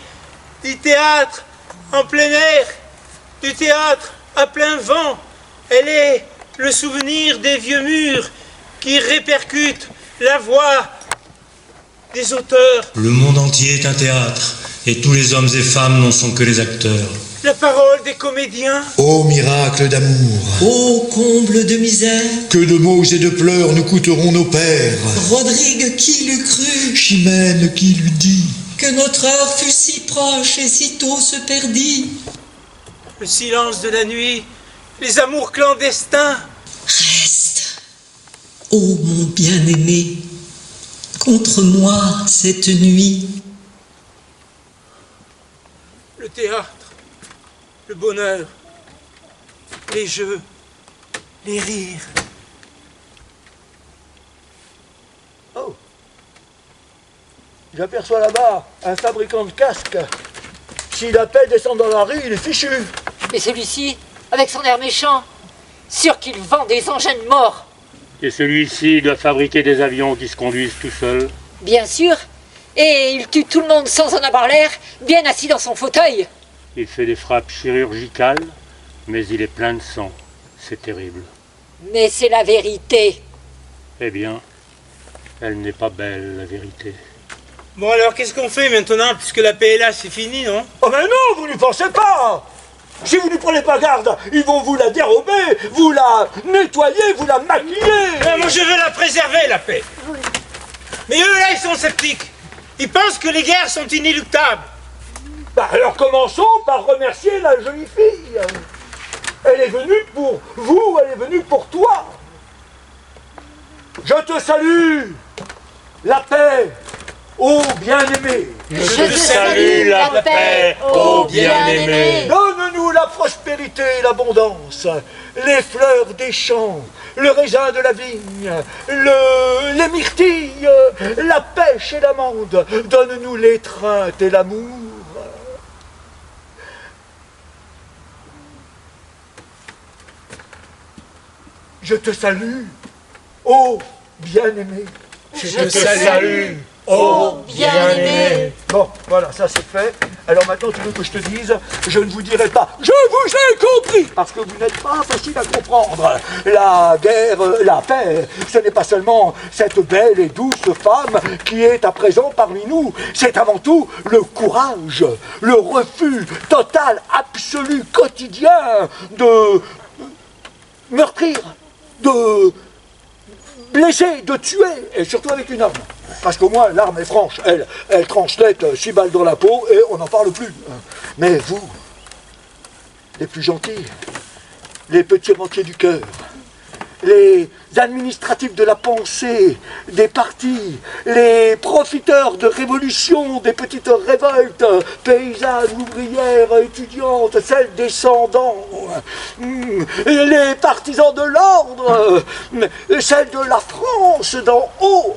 du théâtre en plein air, du théâtre à plein vent. Elle est le souvenir des vieux murs qui répercutent la voix des auteurs. Le monde entier est un théâtre, et tous les hommes et femmes n'en sont que les acteurs. La parole des comédiens. Ô miracle d'amour, Ô comble de misère, que de maux et de pleurs nous coûteront nos pères. Rodrigue qui l'eût cru, Chimène qui lui dit que notre heure fut si proche et si tôt se perdit. Le silence de la nuit, les amours clandestins. Reste, ô mon bien-aimé, contre moi cette nuit. Le théâtre, le bonheur, les jeux, les rires. Oh, j'aperçois là-bas un fabricant de casques. Si la paix descend dans la rue, il est fichu. Et celui-ci, avec son air méchant, sûr qu'il vend des engins de mort. Et celui-ci doit fabriquer des avions qui se conduisent tout seuls. Bien sûr. Et il tue tout le monde sans en avoir l'air, bien assis dans son fauteuil. Il fait des frappes chirurgicales, mais il est plein de sang. C'est terrible. Mais c'est la vérité. Eh bien, elle n'est pas belle, la vérité. Bon alors, qu'est-ce qu'on fait maintenant, puisque la paix est là, c'est fini, non? Oh mais non, vous n'y pensez pas. Si vous n'y prenez pas garde, ils vont vous la dérober, vous la nettoyer, vous la maquiller. Non, moi je veux la préserver, la paix. Mais eux là, ils sont sceptiques. Ils pensent que les guerres sont inéluctables. Bah alors commençons par remercier la jolie fille. Elle est venue pour vous, elle est venue pour toi. Je te salue, la paix, ô bien-aimé. Je te salue, la paix, ô bien-aimé. Donne-nous la prospérité et l'abondance, les fleurs des champs, le raisin de la vigne, les myrtilles, la pêche et l'amande. Donne-nous l'étreinte et l'amour. Je te salue, ô bien-aimé. Je te salue, ô bien-aimé. Bon, voilà, ça c'est fait. Alors maintenant, tu veux que je te dise, je ne vous dirai pas, je vous ai compris, parce que vous n'êtes pas facile à comprendre. La guerre, la paix, ce n'est pas seulement cette belle et douce femme qui est à présent parmi nous, c'est avant tout le courage, le refus total, absolu, quotidien de meurtrir, de blesser, de tuer, et surtout avec une arme. Parce qu'au moins, l'arme est franche, elle tranche net 6 balles dans la peau, et on n'en parle plus. Mais vous, les plus gentils, les petits rentiers du cœur, les administratifs de la pensée, des partis, les profiteurs de révolution, des petites révoltes, paysannes, ouvrières, étudiantes, celles descendants, les partisans de l'ordre, celles de la France d'en haut,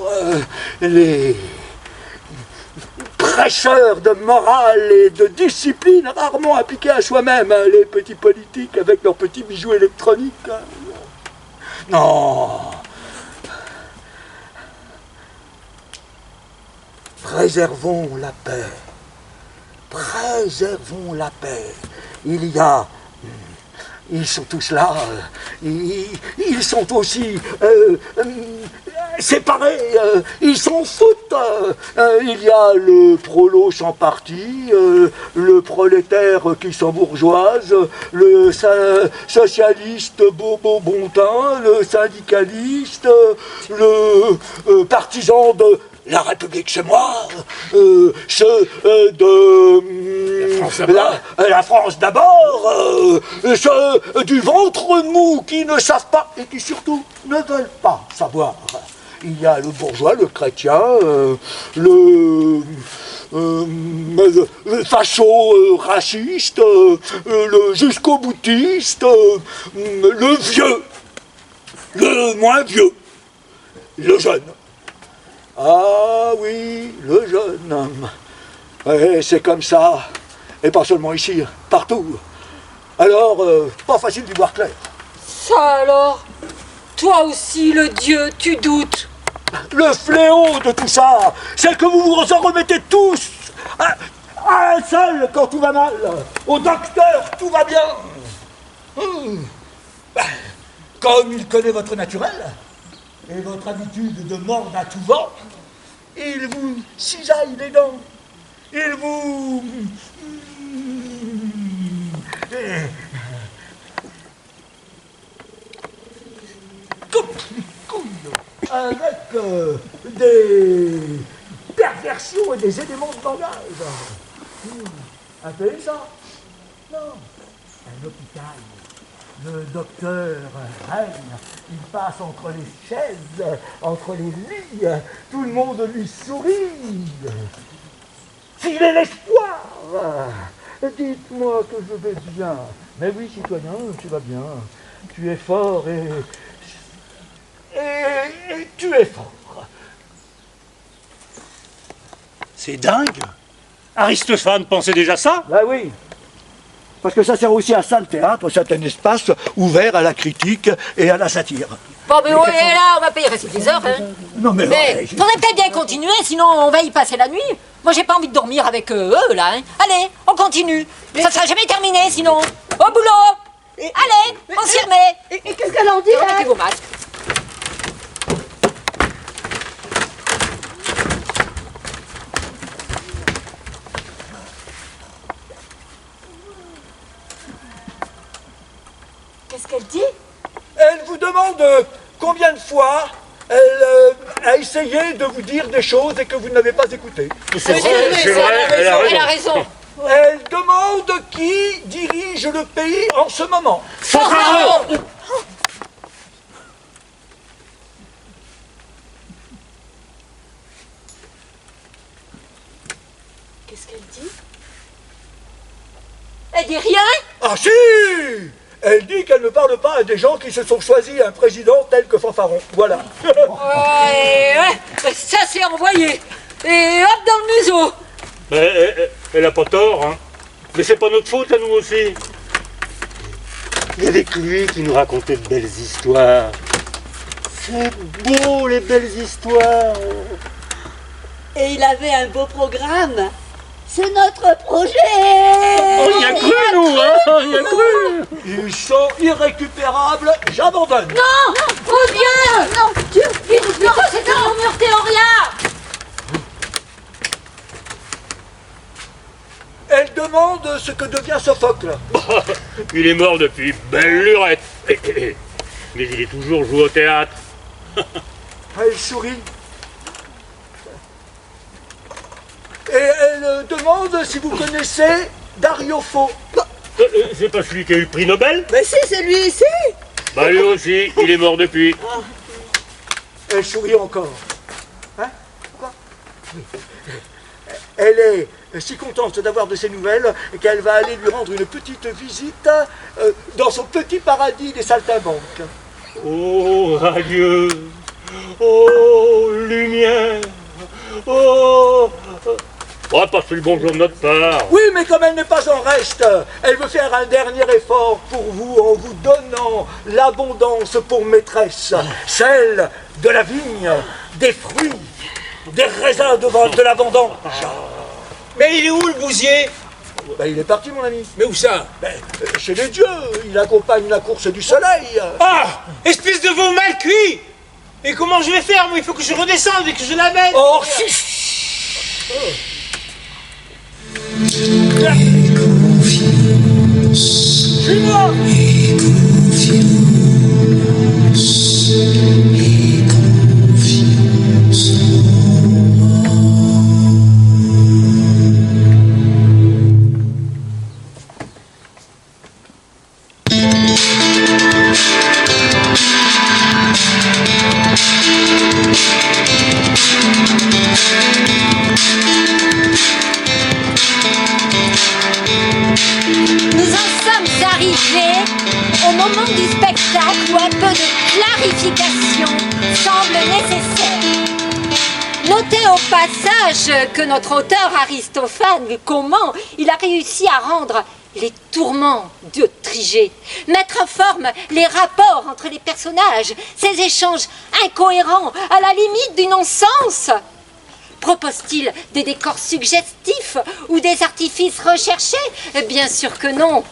les prêcheurs de morale et de discipline rarement appliqués à soi-même, les petits politiques avec leurs petits bijoux électroniques. Non. Préservons la paix. Préservons la paix. Ils sont tous là. Ils sont aussi séparés. Ils s'en foutent. Il y a le prolo sans parti, le prolétaire qui s'embourgeoise, le socialiste bobo bontin, le syndicaliste, le partisan de la République, c'est moi, ceux de la France d'abord, ceux du ventre mou qui ne savent pas et qui surtout ne veulent pas savoir. Il y a le bourgeois, le chrétien, le facho raciste, le jusqu'au boutiste, le vieux, le moins vieux, le jeune. Ah oui, le jeune homme. Ouais, c'est comme ça. Et pas seulement ici, partout. Alors, pas facile d'y voir clair. Ça alors? Toi aussi, le Dieu, tu doutes? Le fléau de tout ça, c'est que vous vous en remettez tous à un seul quand tout va mal. Au docteur, tout va bien. Comme il connaît votre naturel et votre habitude de mordre à tout vent, il vous cisaille les dents. Il vous... avec des perversions et des éléments de langage. Un pays, ça? Non. Un hôpital. Le docteur règne. Il passe entre les chaises, entre les lits. Tout le monde lui sourit. S'il est l'espoir, dites-moi que je vais bien. Mais oui, citoyen, tu vas bien. Tu es fort et tu es fort. C'est dingue. Aristophane pensait déjà ça? Ben oui. Parce que ça sert aussi à ça le théâtre, c'est un espace ouvert à la critique et à la satire. Bon, mais on est là, on va pas y rester des heures, hein. Non mais... Mais faudrait peut-être bien continuer, sinon on va y passer la nuit. Moi, j'ai pas envie de dormir avec eux, là, hein. Allez, on continue. Ça sera jamais terminé, sinon. Au boulot. Allez, on s'y remet. Et qu'est-ce qu'elle en dit, là? Remettez vos masques. Qu'est-ce qu'elle dit? Elle vous demande combien de fois elle a essayé de vous dire des choses et que vous n'avez pas écoutées. C'est vrai, elle a raison. Elle demande qui dirige le pays en ce moment. Fofaro. Qu'est-ce qu'elle dit? Elle dit rien. Ah si! Elle dit qu'elle ne parle pas à des gens qui se sont choisis un président tel que Fanfaron. Voilà. Ouais, ça c'est envoyé. Et hop dans le museau. Elle a pas tort, hein. Mais c'est pas notre faute à nous aussi. Il y avait que lui qui nous racontait de belles histoires. C'est beau les belles histoires. Et il avait un beau programme. C'est notre projet. On y a cru, nous, hein. On y a cru. Ils sont irrécupérables, j'abandonne. Non, oh Dieu, non, non, c'est un murmure Théoria. Elle demande ce que devient Sophocle. Il est mort depuis belle lurette. Mais il est toujours joué au théâtre. Elle sourit. Et elle demande si vous connaissez Dario Fo. C'est pas celui qui a eu le prix Nobel? Mais si, c'est lui ici. Bah lui aussi, il est mort depuis. Elle sourit encore. Hein? Quoi? Oui. Elle est si contente d'avoir de ses nouvelles qu'elle va aller lui rendre une petite visite dans son petit paradis des saltimbanques. Oh, radieux. Oh, lumière. Oh. On va passer le bonjour de notre part. Oui, mais comme elle n'est pas en reste, elle veut faire un dernier effort pour vous en vous donnant l'abondance pour maîtresse, celle de la vigne, des fruits, des raisins de la vendange. Mais il est où le bousier? Ben, il est parti, mon ami. Mais où ça? Ben, chez les dieux, il accompagne la course du soleil. Ah! Espèce de veau mal cuit! Et comment je vais faire, moi? Il faut que je redescende et que je l'amène. Oh, Suis-moi. Au moment du spectacle où un peu de clarification semble nécessaire. Notez au passage que notre auteur Aristophane, comment il a réussi à rendre les tourments de Trigée, mettre en forme les rapports entre les personnages, ces échanges incohérents à la limite du non-sens. Propose-t-il des décors suggestifs ou des artifices recherchés? Bien sûr que non.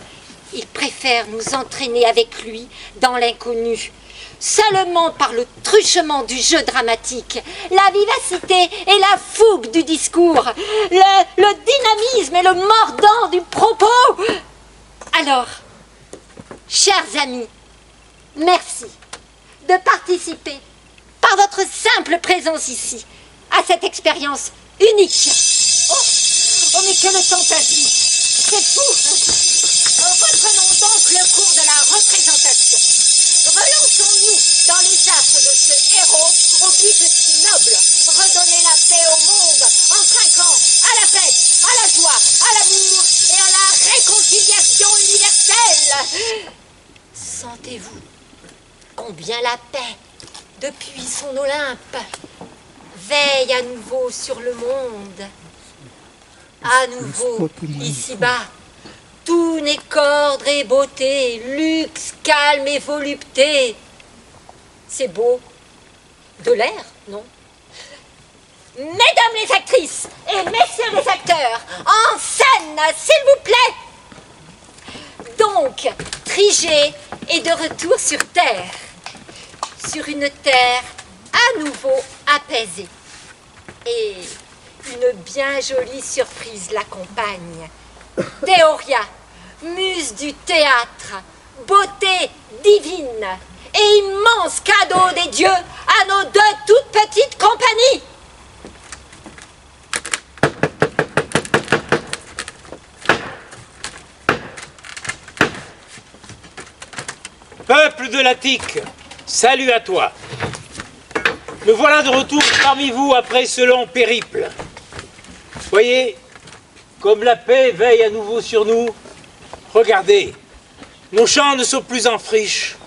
Il préfère nous entraîner avec lui dans l'inconnu. Seulement par le truchement du jeu dramatique, la vivacité et la fougue du discours, le dynamisme et le mordant du propos. Alors, chers amis, merci de participer par votre simple présence ici à cette expérience unique. Oh mais quelle fantasie! C'est fou! Reprenons donc le cours de la représentation. Relançons-nous dans les astres de ce héros au but si noble, redonner la paix au monde en trinquant à la paix, à la joie, à l'amour et à la réconciliation universelle. Sentez-vous combien la paix, depuis son Olympe, veille à nouveau sur le monde. À nouveau, ici-bas, tout n'est qu'ordre et beauté, luxe, calme et volupté. C'est beau. De l'air, non? Mesdames les actrices et messieurs les acteurs, en scène, s'il vous plaît. Donc, Trigée est de retour sur Terre. Sur une Terre à nouveau apaisée. Et une bien jolie surprise l'accompagne. Théoria, muse du théâtre, beauté divine et immense cadeau des dieux à nos deux toutes petites compagnies. Peuple de l'Attique, salut à toi. Me voilà de retour parmi vous après ce long périple. Voyez, comme la paix veille à nouveau sur nous, regardez, Nos champs ne sont plus en friche.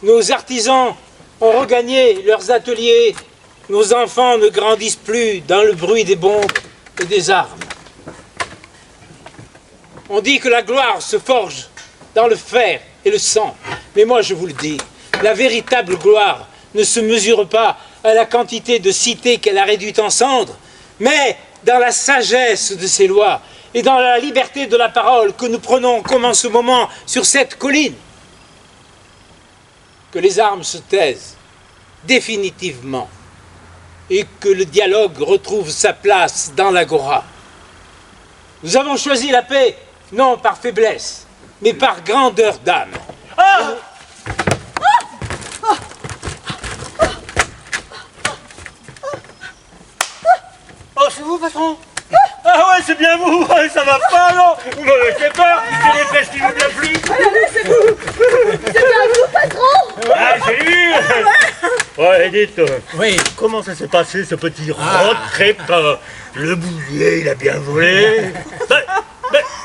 Nos artisans ont regagné leurs ateliers. Nos enfants ne grandissent plus dans le bruit des bombes et des armes. On dit que la gloire se forge dans le fer et le sang. Mais moi, je vous le dis, la véritable gloire ne se mesure pas à la quantité de cités qu'elle a réduites en cendres, mais dans la sagesse de ses lois et dans la liberté de la parole que nous prenons comme en ce moment sur cette colline. Que les armes se taisent définitivement et que le dialogue retrouve sa place dans l'agora. Nous avons choisi la paix, non par faiblesse, mais par grandeur d'âme. Ah! Oh, c'est vous, patron? Ah ouais, c'est bien vous. Ça va pas, non? Vous m'avez fait peur. C'est les fesses qui vous bien plus. C'est vous! C'est bien vous, patron! Ah, j'ai vu. Ouais, Edith. Oui. Comment ça s'est passé, ce petit retrait? Le boulier, il a bien volé.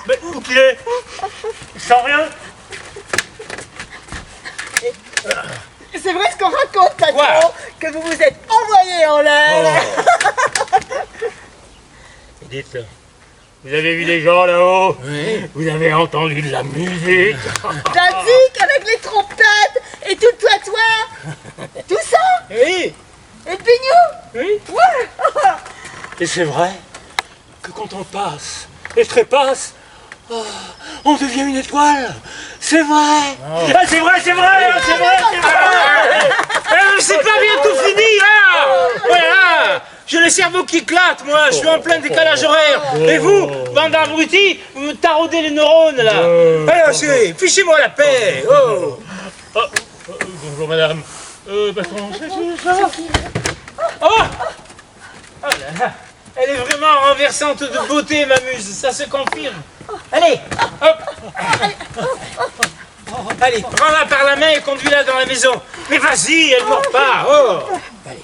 Mais où qu'il est? Sans rien? C'est vrai ce qu'on raconte, patron, que vous vous êtes envoyé en l'air. Edith, vous avez vu des gens là-haut? Oui. Vous avez entendu de la musique? La musique avec les trompettes et tout le toit. Tout ça? Oui. Et le pignon? Oui. Ouais. Et c'est vrai que quand on passe et trépasse, on devient une étoile. C'est vrai. Oh. Ah, c'est vrai, c'est vrai, c'est vrai, c'est vrai. C'est pas bientôt fini, là. Voilà. J'ai le cerveau qui éclate, moi. Je suis en plein décalage horaire. Et vous, bande d'abrutis, vous me taraudez les neurones, là. Allez, fichez-moi la paix. Oh. Bonjour, madame. Patron, ça va? Oh. Oh là là. Elle est vraiment renversante de beauté, ma muse. Ça se confirme. Allez, hop. Allez, prends-la par la main et conduis-la dans la maison. Mais vas-y, elle ne mord pas. Oh. Allez.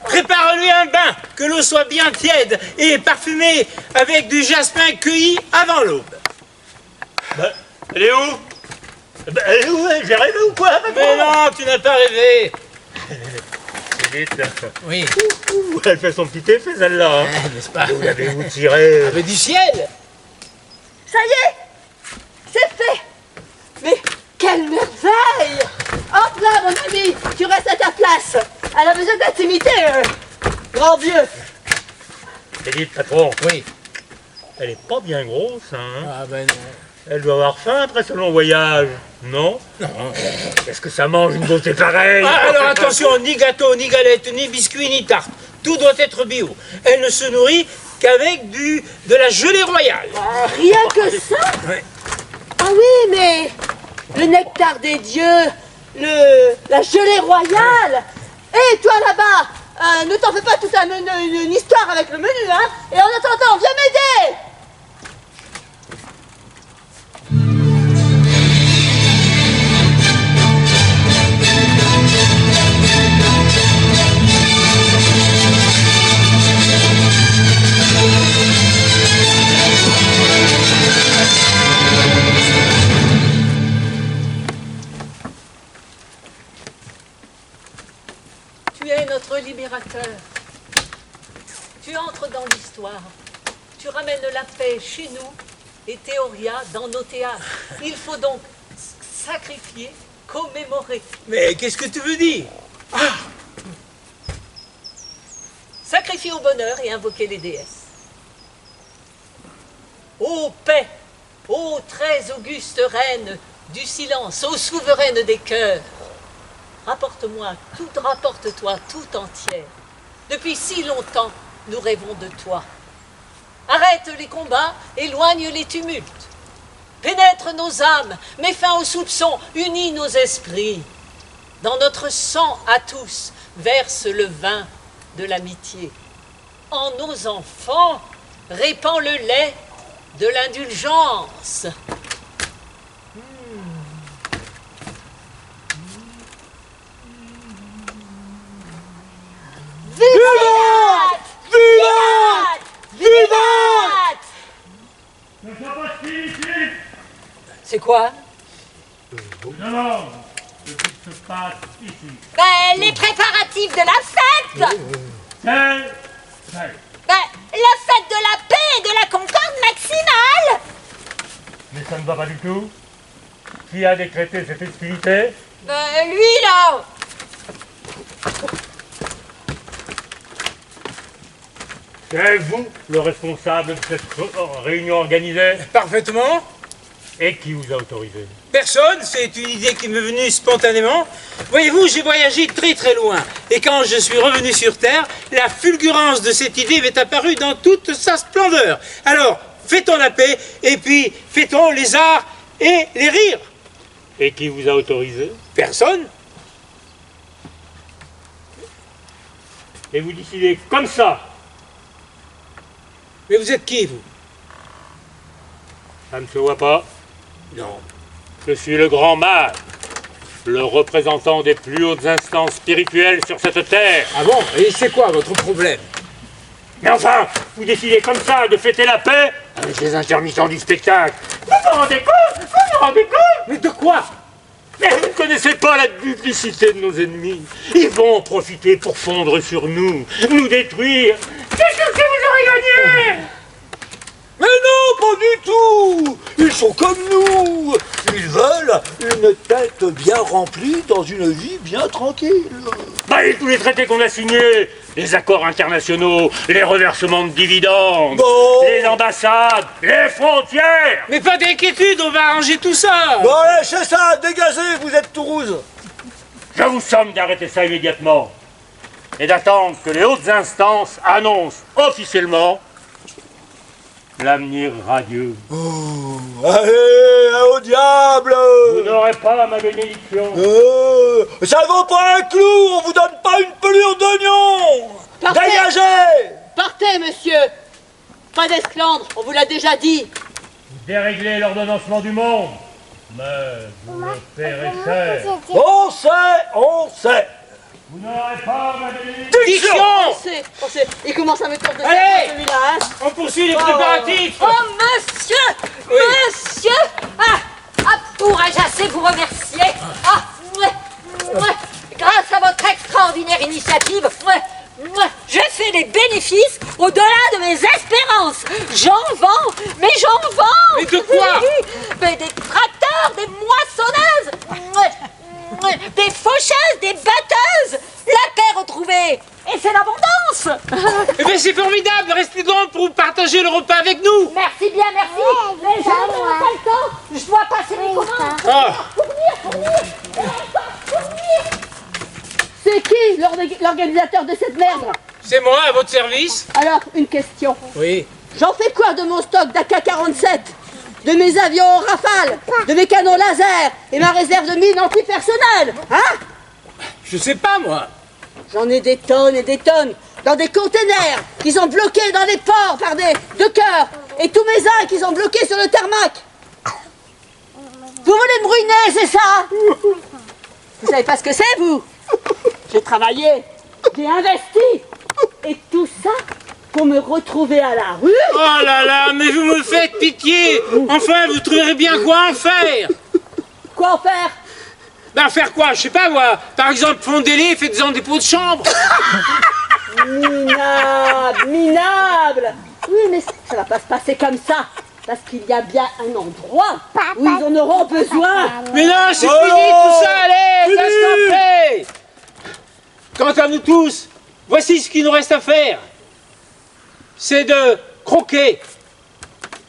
Prépare-lui un bain, que l'eau soit bien tiède et parfumée avec du jasmin cueilli avant l'aube. Elle est où? Elle est où? J'ai rêvé ou quoi? Mais non, tu n'as pas rêvé. Edith. Oui. Elle fait son petit effet, celle-là. N'est-ce pas? Vous l'avez-vous tiré? Mais du ciel. Ça y est, c'est fait. Mais quelle merveille! Hop là, mon ami, tu restes à ta place. Elle a besoin d'intimité, grand vieux. Edith, patron. Oui. Elle est pas bien grosse, hein? Ah ben non. Elle doit avoir faim après ce long voyage, non? Non. Est-ce que ça mange une beauté pareille? Ah, alors attention, ni gâteau, ni galette, ni biscuit, ni tarte. Tout doit être bio. Elle ne se nourrit qu'avec de la gelée royale. Ah, rien que ça? Ouais. Ah oui, mais le nectar des dieux, la gelée royale. Et toi là-bas, ne t'en fais pas toute une histoire avec le menu, hein? Et en attendant, viens m'aider! Tu es notre libérateur. Tu entres dans l'histoire. Tu ramènes la paix chez nous et Théoria dans nos théâtres. Il faut donc sacrifier, commémorer. Mais qu'est-ce que tu veux dire? Sacrifier au bonheur et invoquer les déesses. Ô paix, ô très auguste reine du silence, ô souveraine des cœurs, rapporte-toi tout entière. Depuis si longtemps, nous rêvons de toi. Arrête les combats, éloigne les tumultes. Pénètre nos âmes, mets fin aux soupçons, unis nos esprits. Dans notre sang à tous, verse le vin de l'amitié. En nos enfants, répand le lait de l'indulgence. Vivat! Vivat! Ne sois pas stylé, Quoi? Je vous demande ce qui se passe ici. Ben, les préparatifs de la fête. Quelle fête? Ben, la fête de la paix et de la concorde maximale. Mais ça ne va pas du tout. Qui a décrété cette festivité? Ben, lui, là. C'est vous le responsable de cette réunion organisée? Parfaitement. Et qui vous a autorisé? Personne, c'est une idée qui m'est venue spontanément. Voyez-vous, j'ai voyagé très très loin. Et quand je suis revenu sur Terre, la fulgurance de cette idée m'est apparue dans toute sa splendeur. Alors, fêtons la paix, et puis fêtons les arts et les rires. Et qui vous a autorisé? Personne. Et vous décidez comme ça? Mais vous êtes qui, vous? Ça ne se voit pas. Non. Je suis le grand mage, le représentant des plus hautes instances spirituelles sur cette terre. Ah bon? Et c'est quoi votre problème? Mais enfin, vous décidez comme ça de fêter la paix avec les intermittents du spectacle. Vous vous rendez compte? Vous vous rendez compte? Mais de quoi? Mais vous ne connaissez pas la duplicité de nos ennemis. Ils vont en profiter pour fondre sur nous, nous détruire. Qu'est-ce que vous aurez gagné? Mais non, pas du tout! Ils sont comme nous! Ils veulent une tête bien remplie dans une vie bien tranquille. Bah, et tous les traités qu'on a signés, les accords internationaux, les reversements de dividendes, les ambassades, les frontières. Mais pas d'inquiétude, on va arranger tout ça. Bon, allez, c'est ça, dégagez, vous êtes Toulouse. Je vous somme d'arrêter ça immédiatement et d'attendre que les hautes instances annoncent officiellement l'avenir radieux. Oh, allez, au diable! Vous n'aurez pas ma bénédiction. Ça vaut pas un clou, on vous donne pas une pelure d'oignon! Partez. Dégagez! Partez, monsieur. Pas d'esclandre, on vous l'a déjà dit. Vous déréglez l'ordonnancement du monde, mais vous me paierez cher. On sait! Vous n'aurez pas ma bénédiction. On sait. Il commence à me tourner de Allez, celui-là, hein. on poursuit les préparatifs. Oh, monsieur! Oui. Monsieur! Pourrais-je assez vous remercier? Grâce à votre extraordinaire initiative, je fais des bénéfices au-delà de mes espérances. J'en vends, mais j'en vends. Mais de quoi? Mais des tracteurs, des moissonneuses, des faucheuses, des batteuses. La paix retrouvée. Et c'est l'abondance. Eh bien, c'est formidable. Restez donc pour partager le repas avec nous. Merci bien, merci. Mais je n'ai pas le temps. Je dois passer mes commandes. Ah. C'est qui l'organisateur de cette merde? C'est moi, à votre service. Alors, une question. Oui. J'en fais quoi de mon stock d'AK-47? De mes avions Rafale? De mes canons laser? Et ma réserve de mines antipersonnelles? Hein? Je sais pas, moi. J'en ai des tonnes et des tonnes dans des containers qu'ils ont bloqués dans les ports par des dockers et tous mes zincs qu'ils ont bloqués sur le tarmac. Vous voulez me ruiner, c'est ça? Vous savez pas ce que c'est, vous? J'ai travaillé, j'ai investi et tout ça pour me retrouver à la rue. Oh là là, mais vous me faites pitié. Enfin, vous trouverez bien quoi en faire. Quoi en faire? Ben faire quoi? Je sais pas moi. Par exemple, fondez-les, faites-en des pots de chambre. Minable. Oui, mais ça va pas se passer comme ça. Parce qu'il y a bien un endroit où ils en auront besoin. Mais non, c'est fini tout ça, allez, ça se fait. Quant à nous tous, voici ce qu'il nous reste à faire. C'est de croquer,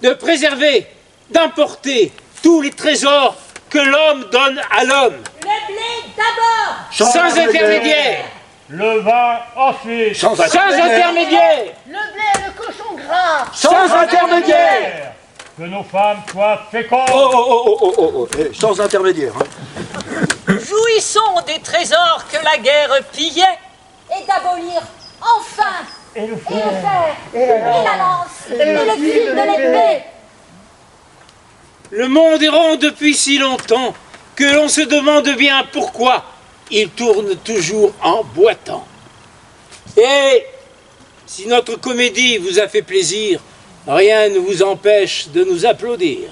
de préserver, d'importer tous les trésors que l'homme donne à l'homme. Le blé d'abord. Sans intermédiaire. Le vin ensuite. Sans intermédiaire. Le blé et le cochon gras. Sans intermédiaire. Que nos femmes soient fécondes. Sans intermédiaire. Jouissons des trésors que la guerre pillait. Et d'abolir enfin et le fer, et la lance, et le fil de l'épée. Le monde est rond depuis si longtemps que l'on se demande bien pourquoi il tourne toujours en boitant. Et si notre comédie vous a fait plaisir, rien ne vous empêche de nous applaudir.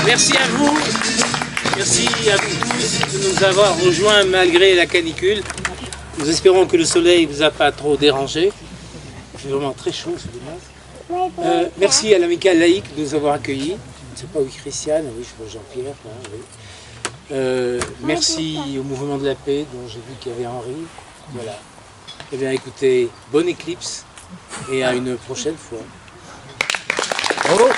Merci à vous. Merci à vous tous de nous avoir rejoints malgré la canicule. Nous espérons que le soleil ne vous a pas trop dérangé. Il fait vraiment très chaud, c'est dommage. Merci à l'amicale laïque de nous avoir accueillis. Je ne sais pas où est Christiane, oui, je vois Jean-Pierre. Oui. Merci au Mouvement de la Paix, dont j'ai vu qu'il y avait Henri. Voilà. Eh bien, écoutez, bonne éclipse et à une prochaine fois. Bravo.